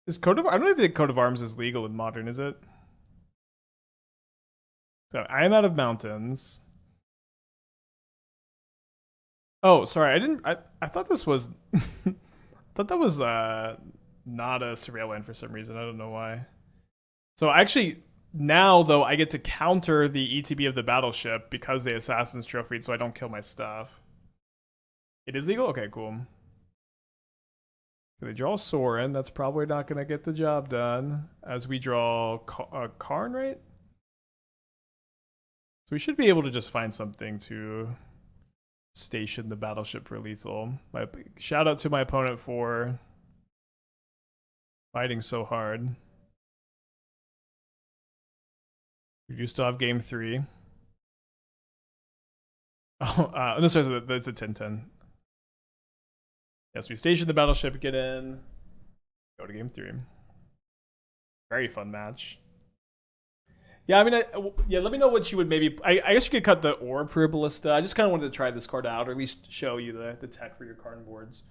Is Coat of... I don't even think Coat of Arms is legal in Modern, is it? So I am out of mountains. Oh, sorry. I didn't... I thought this was... I thought that was not a surveil land for some reason. I don't know why. So actually... Now, though, I get to counter the ETB of the battleship because they Assassin's Trophy, so I don't kill my stuff. It is legal? Okay, cool. They draw Sorin. That's probably not going to get the job done. As we draw Karn, right? So we should be able to just find something to station the battleship for lethal. Shout out to my opponent for fighting so hard. We do still have game 3. Oh, no, sorry, that's a 10-10. Yes, we station the battleship, get in, go to game 3. Very fun match. Yeah, I mean, yeah, let me know what you would maybe... I guess you could cut the orb for a ballista. I just kind of wanted to try this card out, or at least show you the tech for your Karn boards.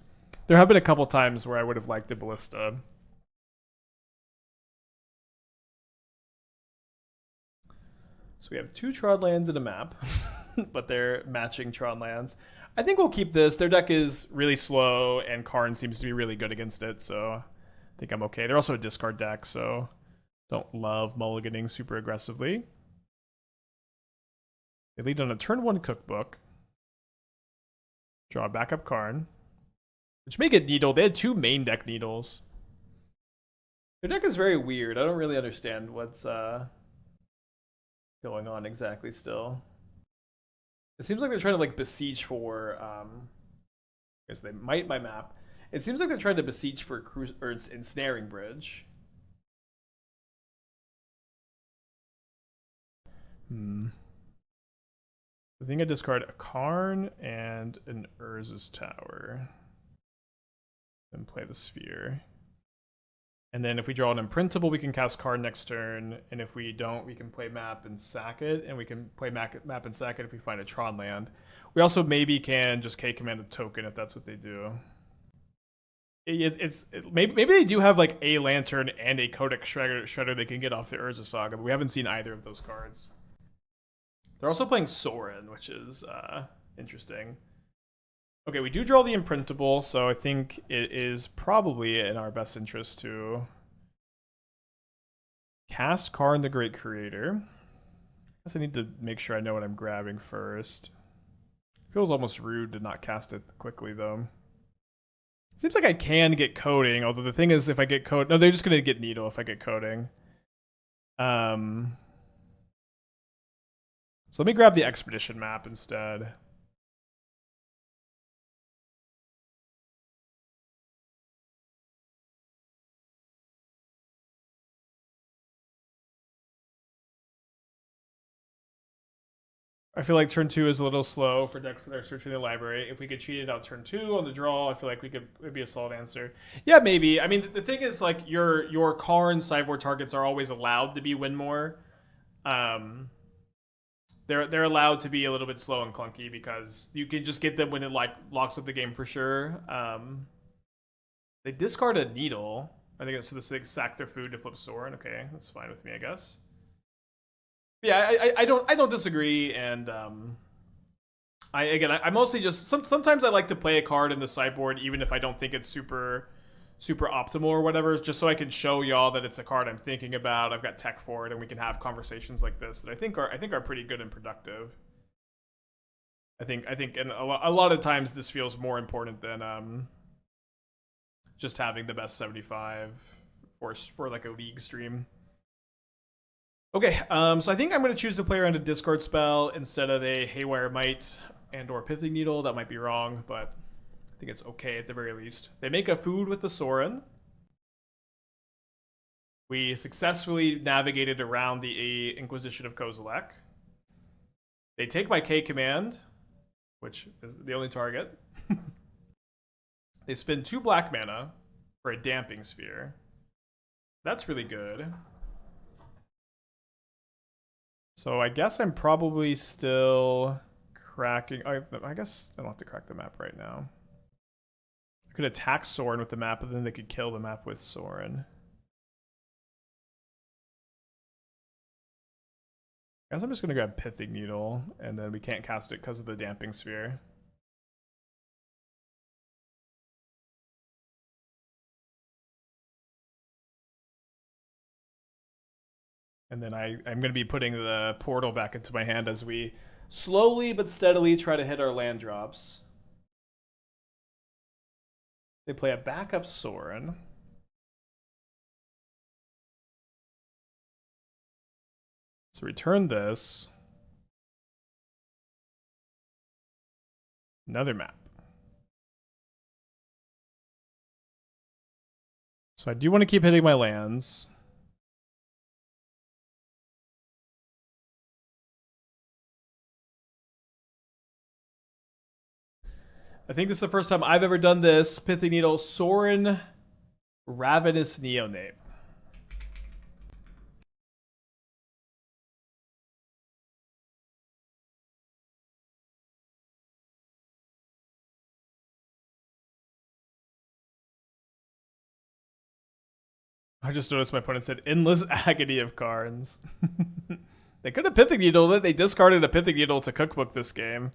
There have been a couple times where I would have liked the ballista. So we have 2 Tron lands in a map, but they're matching Tron lands. I think we'll keep this. Their deck is really slow, and Karn seems to be really good against it, so I think I'm okay. They're also a discard deck, so don't love mulliganing super aggressively. They lead on a turn 1 cookbook. Draw a backup Karn, which make it Needle. They had 2 main deck Needles. Their deck is very weird. I don't really understand what's... going on exactly still. It seems like they're trying to like besiege for because they might my map. It seems like they're trying to besiege for Ensnaring Bridge. I think I discard a Karn and an Urza's Tower. And play the Sphere. And then if we draw an imprintable, we can cast Karn next turn. And if we don't, we can play map and sack it. And we can play map and sack it if we find a Tron land. We also maybe can just K-command a token if that's what they do. Maybe they do have like a Lantern and a Codex Shredder they can get off the Urza Saga, but we haven't seen either of those cards. They're also playing Sorin, which is interesting. Okay, we do draw the imprintable, so I think it is probably in our best interest to cast Karn the Great Creator. I guess I need to make sure I know what I'm grabbing first. Feels almost rude to not cast it quickly, though. Seems like I can get coding, although the thing is if I get code... No, they're just going to get Needle if I get coding. So let me grab the Expedition map instead. I feel like turn 2 is a little slow for decks that are searching the library. If we could cheat it out turn 2 on the draw, I feel like it'd be a solid answer. Yeah, maybe. I mean, the thing is, like, your Karn sideboard targets are always allowed to be win more. They're allowed to be a little bit slow and clunky because you can just get them when it like locks up the game for sure. They discard a Needle. I think it's so they sack their food to flip Sorin. Okay, that's fine with me, I guess. Yeah, I don't disagree, and I mostly just sometimes I like to play a card in the sideboard even if I don't think it's super optimal or whatever, just so I can show y'all that it's a card I'm thinking about. I've got tech for it, and we can have conversations like this that I think are pretty good and productive. I think, and a lot of times this feels more important than just having the best 75 for like a league stream. Okay, so I think I'm going to choose to play around a discard spell instead of a Haywire Might and or Pithing Needle. That might be wrong, but I think it's okay at the very least. They make a food with the Sorin. We successfully navigated around the Inquisition of Kozilek. They take my K command, which is the only target. They spend 2 black mana for a Damping Sphere. That's really good. So I guess I'm probably still cracking... I guess I don't have to crack the map right now. I could attack Sorin with the map, but then they could kill the map with Sorin. I guess I'm just going to grab Pithing Needle, and then we can't cast it because of the Damping Sphere. And then I'm going to be putting the portal back into my hand as we slowly but steadily try to hit our land drops. They play a backup Sorin. So return this. Another map. So I do want to keep hitting my lands. I think this is the first time I've ever done this. Pithing Needle, Sorin, Ravenous Neonate. I just noticed my opponent said Endless Agony of Karns. They could have Pithing Needled it. They discarded a Pithing Needle to Cookbook this game.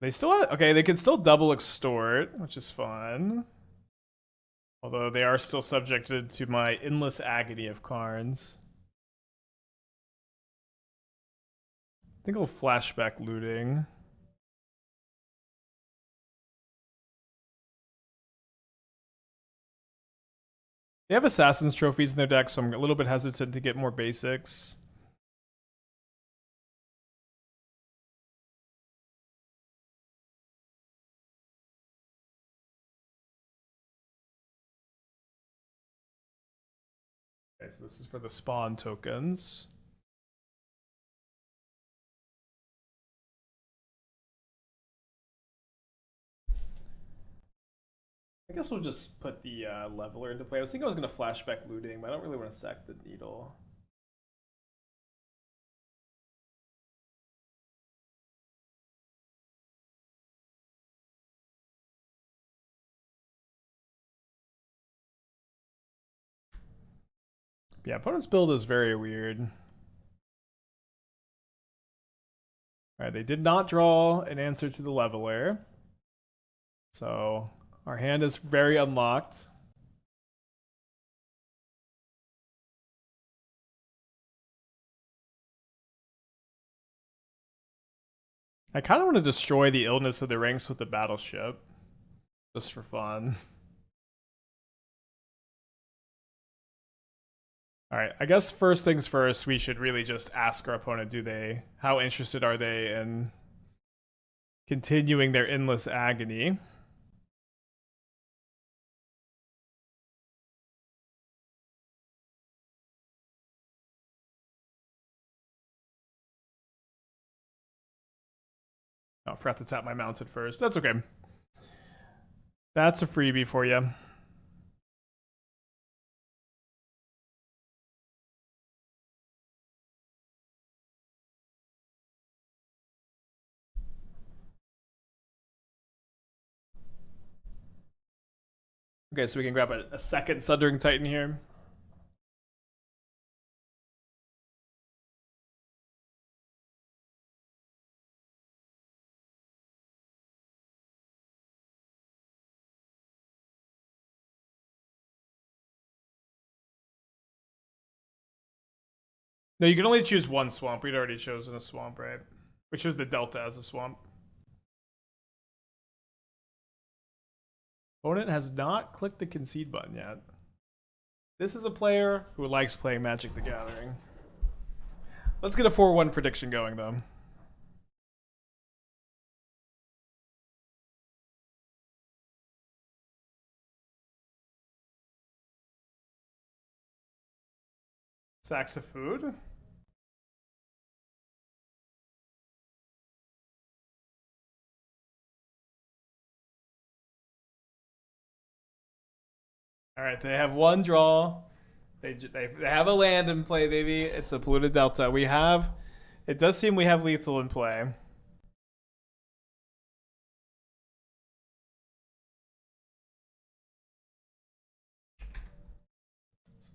They still have, okay, they can still double extort, which is fun. Although they are still subjected to my Endless Agony of Karns. I think I'll flashback looting. They have Assassin's Trophies in their deck, so I'm a little bit hesitant to get more basics. Okay, so this is for the spawn tokens. I guess we'll just put the leveler into play. I was thinking I was going to flashback looting, but I don't really want to sack the needle. Yeah, opponent's build is very weird. Alright, they did not draw an answer to the leveler. So our hand is very unlocked. I kind of want to destroy the Illness of the Ranks with the Battleship. Just for fun. Alright, I guess first things first, we should really just ask our opponent, how interested are they in continuing their Endless Agony? Oh, I forgot to tap my mounted first. That's okay. That's a freebie for you. Okay, so we can grab a second Sundering Titan here. No, you can only choose one swamp. We'd already chosen a swamp, right? We chose the Delta as a swamp. Opponent has not clicked the concede button yet. This is a player who likes playing Magic the Gathering. Let's get a 4-1 prediction going, though. Sacks of food. All right, they have one draw. They have a land in play, baby. It's a polluted Delta. It does seem we have lethal in play.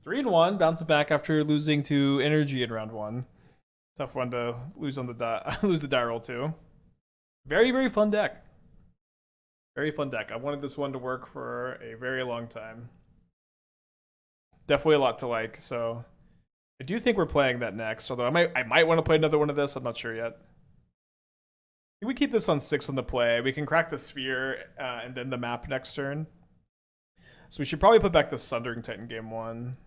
3-1, bouncing back after losing to Energy in round 1. Tough one to lose on the lose the die roll too. Very, very fun deck. Very fun deck. I wanted this one to work for a very long time. Definitely a lot to like, so I do think we're playing that next, although I might want to play another one of this, I'm not sure yet. We keep this on 6 on the play. We can crack the sphere and then the map next turn. So we should probably put back the Sundering Titan game 1.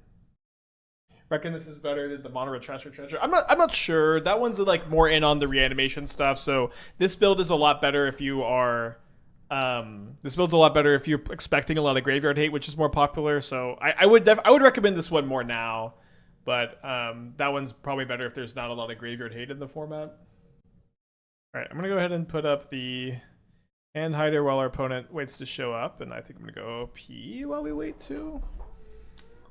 Reckon this is better than the Mono Transfer Treasure. I'm not sure. That one's like more in on the reanimation stuff. So this build is a lot better if you are this build's a lot better if you're expecting a lot of graveyard hate, which is more popular. So I would recommend this one more now, but that one's probably better if there's not a lot of graveyard hate in the format. All right, I'm gonna go ahead and put up the hand hider while our opponent waits to show up, and I think I'm gonna go pee while we wait too.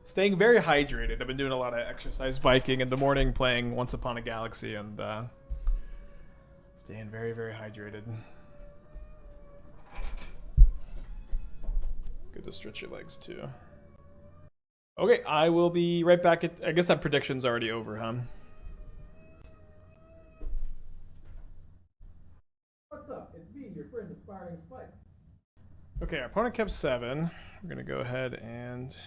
Staying very hydrated. I've been doing a lot of exercise biking in the morning, playing Once Upon a Galaxy, and staying very, very hydrated. Good to stretch your legs too. Okay, I will be right back. I guess that prediction's already over, huh? What's up? It's me, your friend Aspiring Spike. Okay, our opponent kept 7. We're gonna go ahead and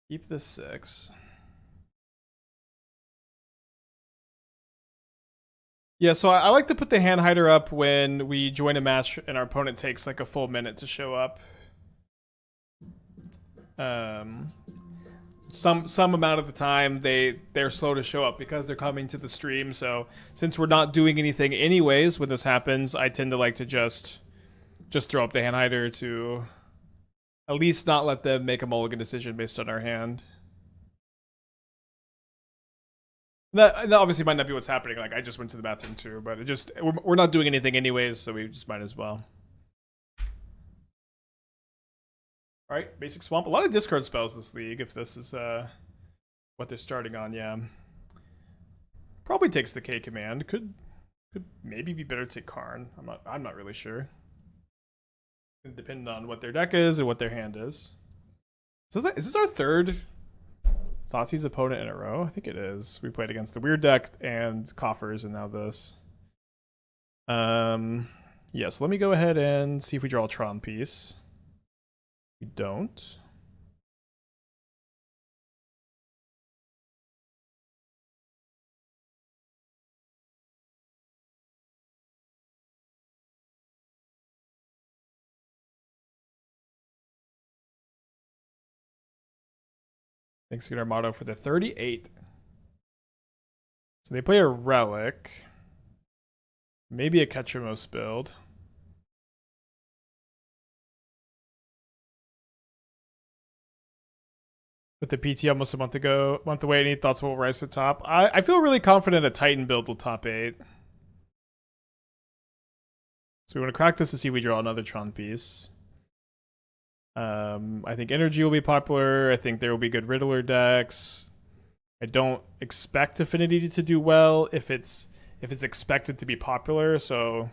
keep the 6. Yeah, so I like to put the hand hider up when we join a match and our opponent takes like a full minute to show up. Some amount of the time they're slow to show up because they're coming to the stream. So since we're not doing anything anyways when this happens, I tend to like to just throw up the hand hider to at least not let them make a mulligan decision based on our hand. That obviously might not be what's happening. Like I just went to the bathroom too, but we're not doing anything anyways, so we just might as well. All right, basic swamp. A lot of discard spells this league. If this is what they're starting on, yeah. Probably takes the K command. Could maybe be better to take Karn. I'm not really sure. Depending on what their deck is and what their hand is. Is this our third Thoughtseize opponent in a row? I think it is. We played against the weird deck and Coffers, and now this. Yeah, so let me go ahead and see if we draw a Tron piece. We don't. Execute our motto for the 38. So they play a Relic. Maybe a Ketramos build. With the PT almost a month away, any thoughts will rise to top? I feel really confident a Titan build will top 8. So we want to crack this to see if we draw another Tron piece. I think Energy will be popular. I think there will be good Riddler decks. I don't expect Affinity to do well if it's expected to be popular. So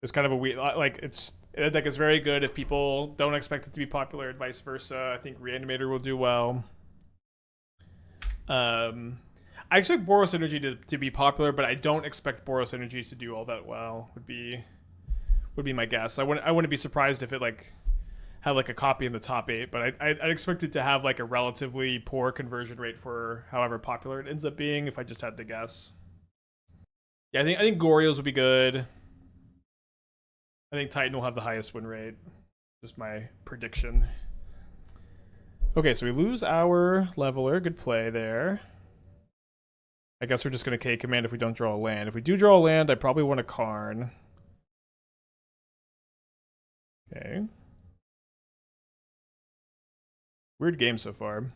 there's kind of a weird, like that deck is very good if people don't expect it to be popular and vice versa. I think Reanimator will do well. I expect Boros Energy to be popular, but I don't expect Boros Energy to do all that well. Would be my guess. I wouldn't be surprised if it had like a copy in the top 8, but I'd expect it to have like a relatively poor conversion rate for however popular it ends up being if I just had to guess. Yeah, I think Goryo's will be good. I think Titan will have the highest win rate. Just my prediction. Okay, so we lose our Leveler. Good play there. I guess we're just going to K command if we don't draw a land. If we do draw a land, I probably want a Karn. Okay. Weird game so far.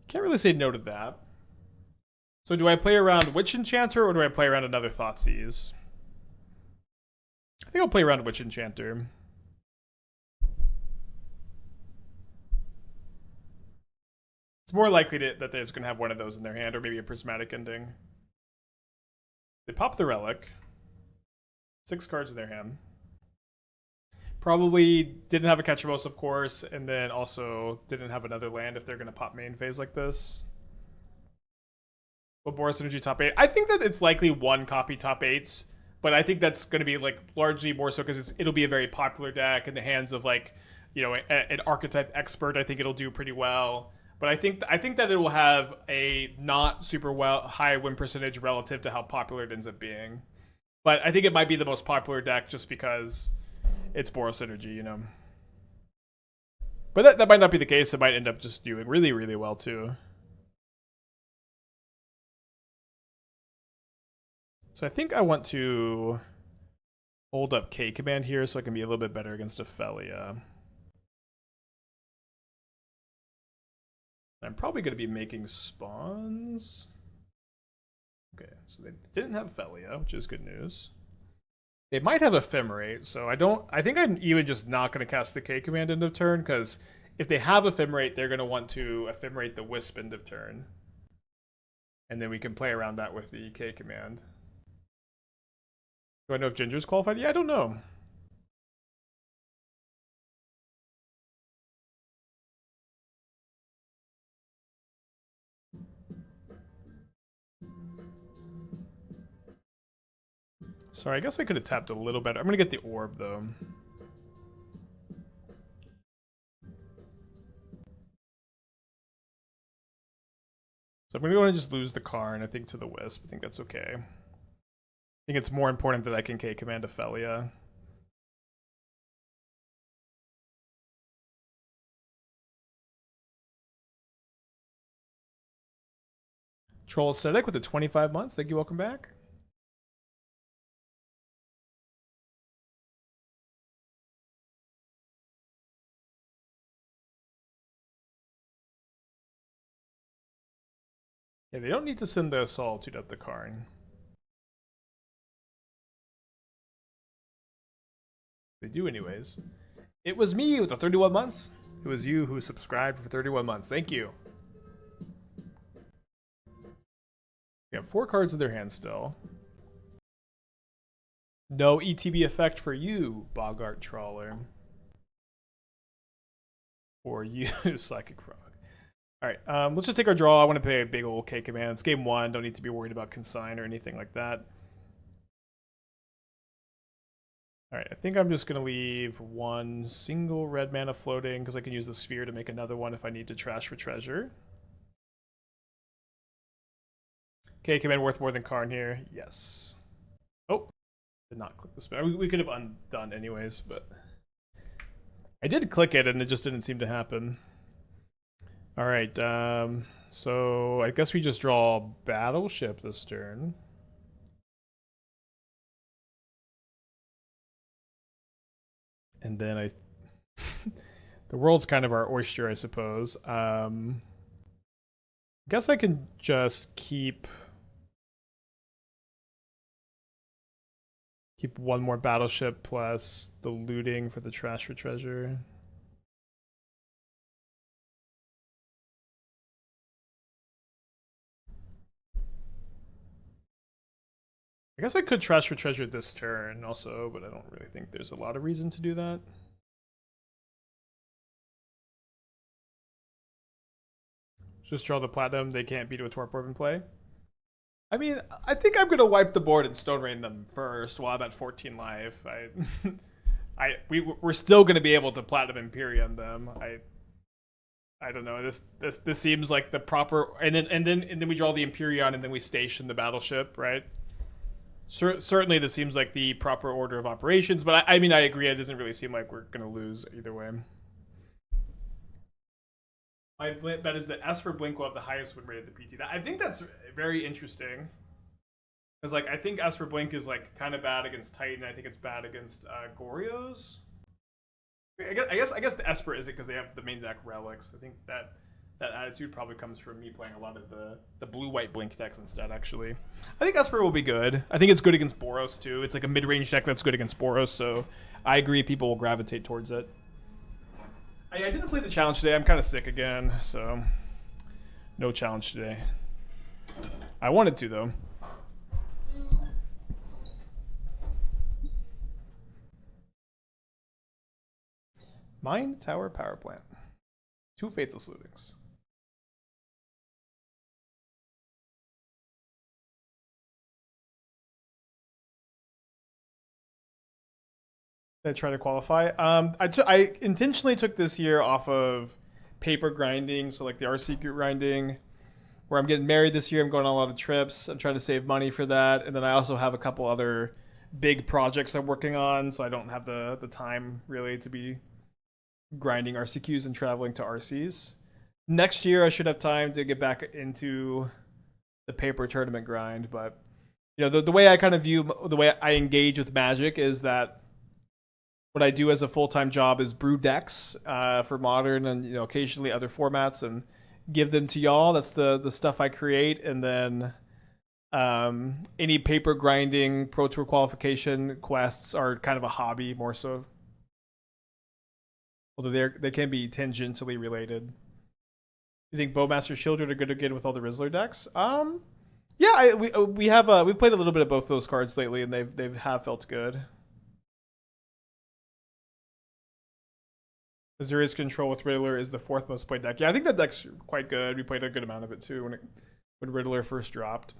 Can't really say no to that. So do I play around Witch Enchanter or do I play around another Thoughtseize? I think I'll play around Witch Enchanter. It's more likely that they're just going to have one of those in their hand or maybe a Prismatic Ending. They pop the Relic. 6 cards in their hand. Probably didn't have a Catchamos, of course, and then also didn't have another land if they're going to pop main phase like this. But Boros Energy top 8. I think that it's likely one copy top 8s, but I think that's going to be like largely more so because it'll be a very popular deck in the hands of like, you know, an archetype expert. I think it'll do pretty well. But I think that it will have a not super high win percentage relative to how popular it ends up being. But I think it might be the most popular deck just because it's Boros Energy, you know. But that might not be the case. It might end up just doing really, really well too. So I think I want to hold up K command here so I can be a little bit better against Ophelia. I'm probably going to be making spawns. Okay, so they didn't have Ophelia, which is good news. They might have Ephemerate, so I think I'm even just not going to cast the K command end of turn, because if they have Ephemerate, they're going to want to Ephemerate the Wisp end of turn. And then we can play around that with the K command. Do I know if Ginger's qualified? Yeah, I don't know. Sorry, I guess I could have tapped a little better. I'm going to get the orb, though. So I'm going to go ahead and just lose the Karn, I think, to the Wisp. I think that's okay. I think it's more important that I can K command Ophelia. Troll Aesthetic with the 25 months. Thank you. Welcome back. Yeah, they don't need to send the Solitude up the Karn. They do anyways. It was me with the 31 months. It was you who subscribed for 31 months. Thank you. They have 4 cards in their hand still. No ETB effect for you, Bogart Trawler. Or you, Psychic Frog. Alright, let's just take our draw. I want to play a big old K command. It's game 1. Don't need to be worried about consign or anything like that. Alright, I think I'm just going to leave 1 single red mana floating because I can use the sphere to make another one if I need to trash for treasure. K command worth more than Karn here. Yes. Oh, did not click the spell. We could have undone anyways, but I did click it and it just didn't seem to happen. Alright, so I guess we just draw Battleship this turn. And then the world's kind of our oyster, I suppose. I guess I can just keep 1 more Battleship plus the looting for the trash for treasure. I guess I could trash for treasure this turn also, but I don't really think there's a lot of reason to do that. Just draw the platinum. They can't beat a Torpor Orb in play. I mean, I think I'm gonna wipe the board and Stone Rain them first while I'm at 14 life. We're still gonna be able to Platinum Emperion them. I don't know. This seems like the proper, and then we draw the Emperion and then we station the Battleship, right? Certainly, this seems like the proper order of operations, but I mean, I agree. It doesn't really seem like we're gonna lose either way. My bet is that Esper Blink will have the highest win rate at the PT. I think that's very interesting. Because like I think Esper Blink is like kind of bad against Titan. I think it's bad against Gorios. I guess the Esper is it because they have the main deck relics. I think that attitude probably comes from me playing a lot of the blue-white Blink decks instead, actually. I think Esper will be good. I think it's good against Boros, too. It's like a mid-range deck that's good against Boros, so I agree people will gravitate towards it. I didn't play the challenge today. I'm kind of sick again, so no challenge today. I wanted to, though. Mine Tower Power Plant. 2 Faithless Lootings. I try to qualify. I intentionally took this year off of paper grinding, so like the RC grinding, where I'm getting married this year. I'm going on a lot of trips. I'm trying to save money for that, and then I also have a couple other big projects I'm working on, so I don't have the time really to be grinding RCQs and traveling to RCs. Next year, I should have time to get back into the paper tournament grind, but the way I kind of view the way I engage with Magic is that what I do as a full-time job is brew decks for Modern and occasionally other formats and give them to y'all. That's the stuff I create, and then any paper grinding Pro Tour qualification quests are kind of a hobby more so. Although they can be tangentially related. You think Bowmaster Shieldred are good again with all the Rizzler decks? Yeah, we've played a little bit of both those cards lately, and they have felt good. Azuri's Control with Riddler is the 4th most played deck. Yeah, I think that deck's quite good. We played a good amount of it too when Riddler first dropped.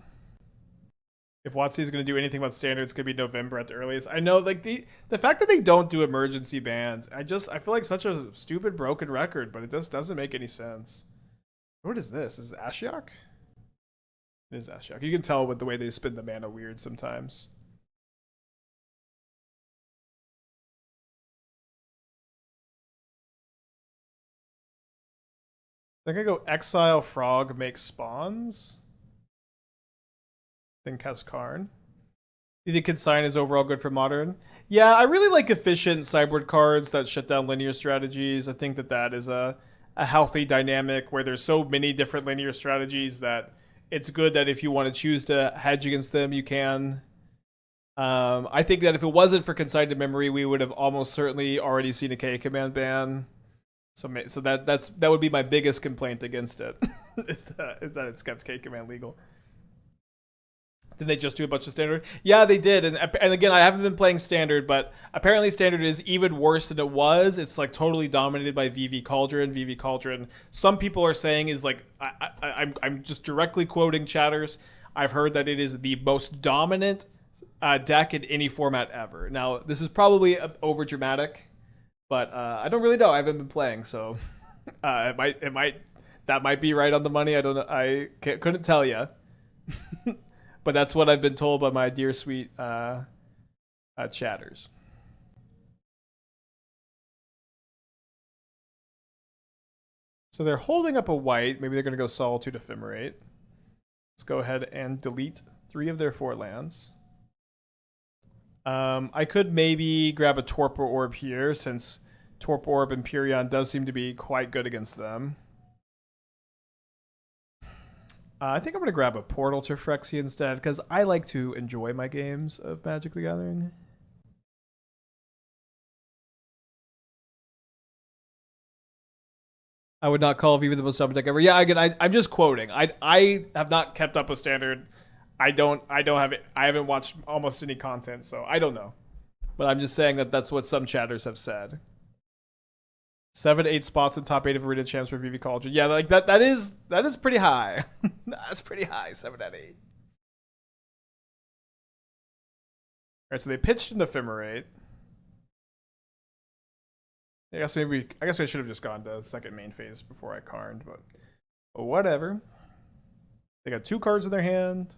If WotC is going to do anything about standards, it's going to be November at the earliest. I know, like the fact that they don't do emergency bans, I feel like such a stupid broken record, but it just doesn't make any sense. What is this? Is it Ashiok? It is Ashiok. You can tell with the way they spin the mana weird sometimes. I think I go Exile Frog, make spawns. Then cast Karn. You think Consign is overall good for Modern? Yeah, I really like efficient sideboard cards that shut down linear strategies. I think that is a healthy dynamic where there's so many different linear strategies that it's good that if you want to choose to hedge against them, you can. I think that if it wasn't for Consigned to Memory, we would have almost certainly already seen a K command ban. So that would be my biggest complaint against it, is that it's kept K command legal. Did they just do a bunch of standard? Yeah, they did. And again, I haven't been playing standard, but apparently standard is even worse than it was. It's like totally dominated by VV Cauldron. VV Cauldron, some people are saying is like, I'm just directly quoting chatters. I've heard that it is the most dominant deck in any format ever. Now, this is probably over dramatic, but I don't really know. I haven't been playing, so that might be right on the money. I don't know. Couldn't tell you. But that's what I've been told by my dear sweet chatters. So they're holding up a white. Maybe they're going to go Solitude Ephemerate. Let's go ahead and delete 3 of their 4 lands. I could maybe grab a Torpor Orb here, since Torpor Orb Emperion does seem to be quite good against them. I think I'm going to grab a Portal to Phyrexia instead, because I like to enjoy my games of Magic the Gathering. I would not call Viva the most dominant deck ever. Yeah, again, I'm just quoting. I have not kept up with Standard. I haven't watched almost any content, so I don't know. But I'm just saying that that's what some chatters have said. 7, 8 spots in top 8 of Arena Champs for VV Cauldron. Yeah, like that is pretty high. That's pretty high, 7 out of 8. Alright, so they pitched an Ephemerate. I guess I should have just gone to second main phase before I Karned, but whatever. They got 2 cards in their hand.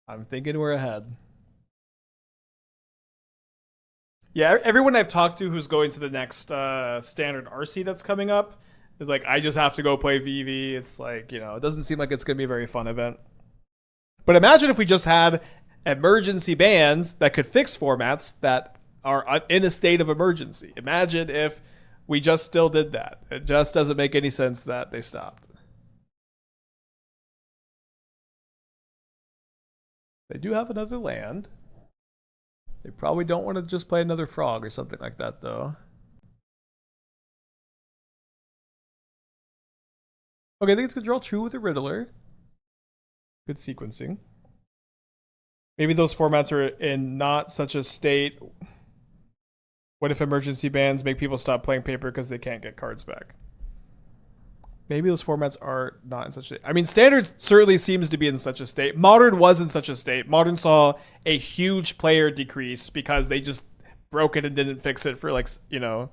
I'm thinking we're ahead. Yeah, everyone I've talked to who's going to the next standard RC that's coming up is like, I just have to go play VV. It's like, it doesn't seem like it's going to be a very fun event. But imagine if we just had emergency bans that could fix formats that are in a state of emergency. Imagine if we just still did that. It just doesn't make any sense that they stopped. They do have another land. They probably don't want to just play another frog or something like that, though. Okay, I think it's going to draw 2 with a Riddler. Good sequencing. Maybe those formats are in not such a state What if emergency bans make people stop playing paper because they can't get cards back? Maybe those formats are not in such a state. I mean, Standard certainly seems to be in such a state. Modern was in such a state. Modern saw a huge player decrease because they just broke it and didn't fix it for like, you know,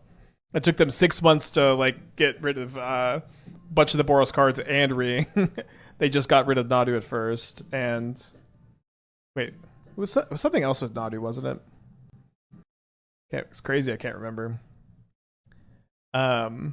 it took them 6 months to like get rid of a bunch of the Boros cards and Ring. They just got rid of Nadu at first. And wait, it was something else with Nadu, wasn't it? Okay, it's crazy. I can't remember. But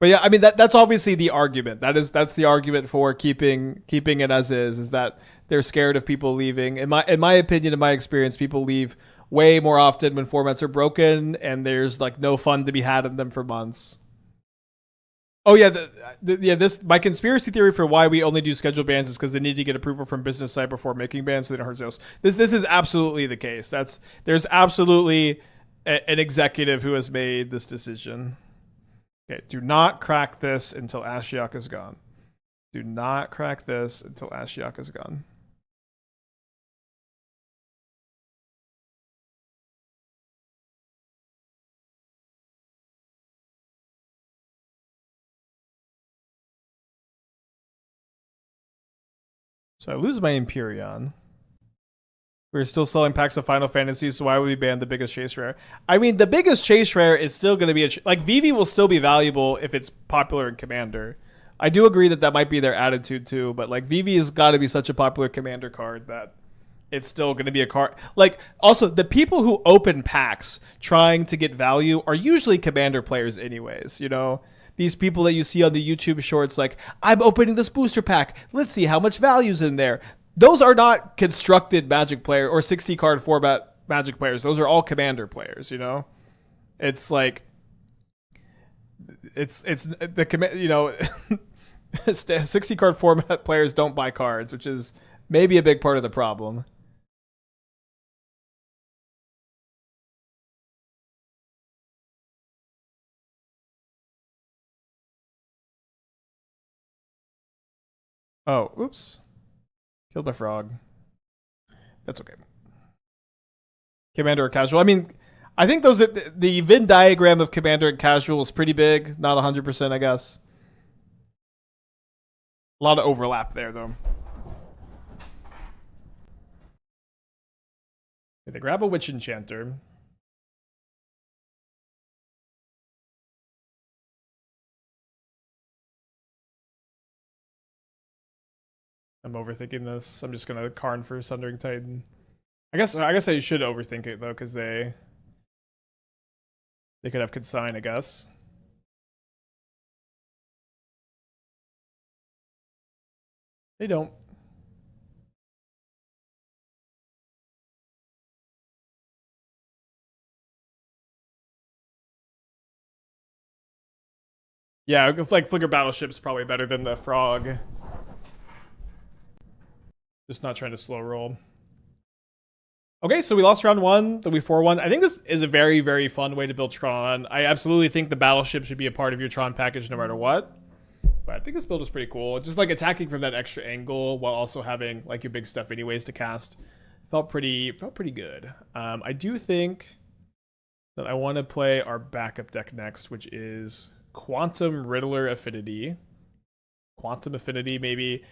yeah, I mean that's obviously the argument. That's the argument for keeping it as is that they're scared of people leaving. In my opinion, in my experience, people leave way more often when formats are broken and there's like no fun to be had in them for months. Oh yeah, this my conspiracy theory for why we only do scheduled bans is because they need to get approval from business side before making bans so they don't hurt sales. This is absolutely the case. There's absolutely an executive who has made this decision. Okay, do not crack this until Ashiok is gone. Do not crack this until Ashiok is gone. So I lose my Emperion. We're still selling packs of Final Fantasy, so why would we ban the biggest chase rare? I mean, the biggest chase rare is still going to be like Vivi will still be valuable if it's popular in Commander. I do agree that might be their attitude too, but like Vivi has got to be such a popular Commander card that it's still going to be a card. Like also the people who open packs trying to get value are usually Commander players anyways, you know? These people that you see on the YouTube shorts like, I'm opening this booster pack. Let's see how much value's in there. Those are not constructed Magic player or 60 card format Magic players. Those are all Commander players, you know? It's like it's the you know 60 card format players don't buy cards, which is maybe a big part of the problem. Oh, oops. Killed my frog. That's okay. Commander or casual. I mean, I think the Venn diagram of Commander and casual is pretty big. Not 100%, I guess. A lot of overlap there, though. They grab a Witch Enchanter. I'm overthinking this. I'm just gonna Karn for Sundering Titan. I guess I should overthink it though, because they could have consign, I guess. They don't. Yeah, like Flicker Battleship's probably better than the Frog. Just not trying to slow roll. Okay, so we lost round one, then we 4-1. I think this is a very, very fun way to build Tron. I absolutely think the Battleship should be a part of your Tron package no matter what. But I think this build is pretty cool. Just like attacking from that extra angle while also having like your big stuff anyways to cast. Felt pretty good. I do think that I want to play our backup deck next, which is Quantum Riddler Affinity. Quantum Affinity, maybe.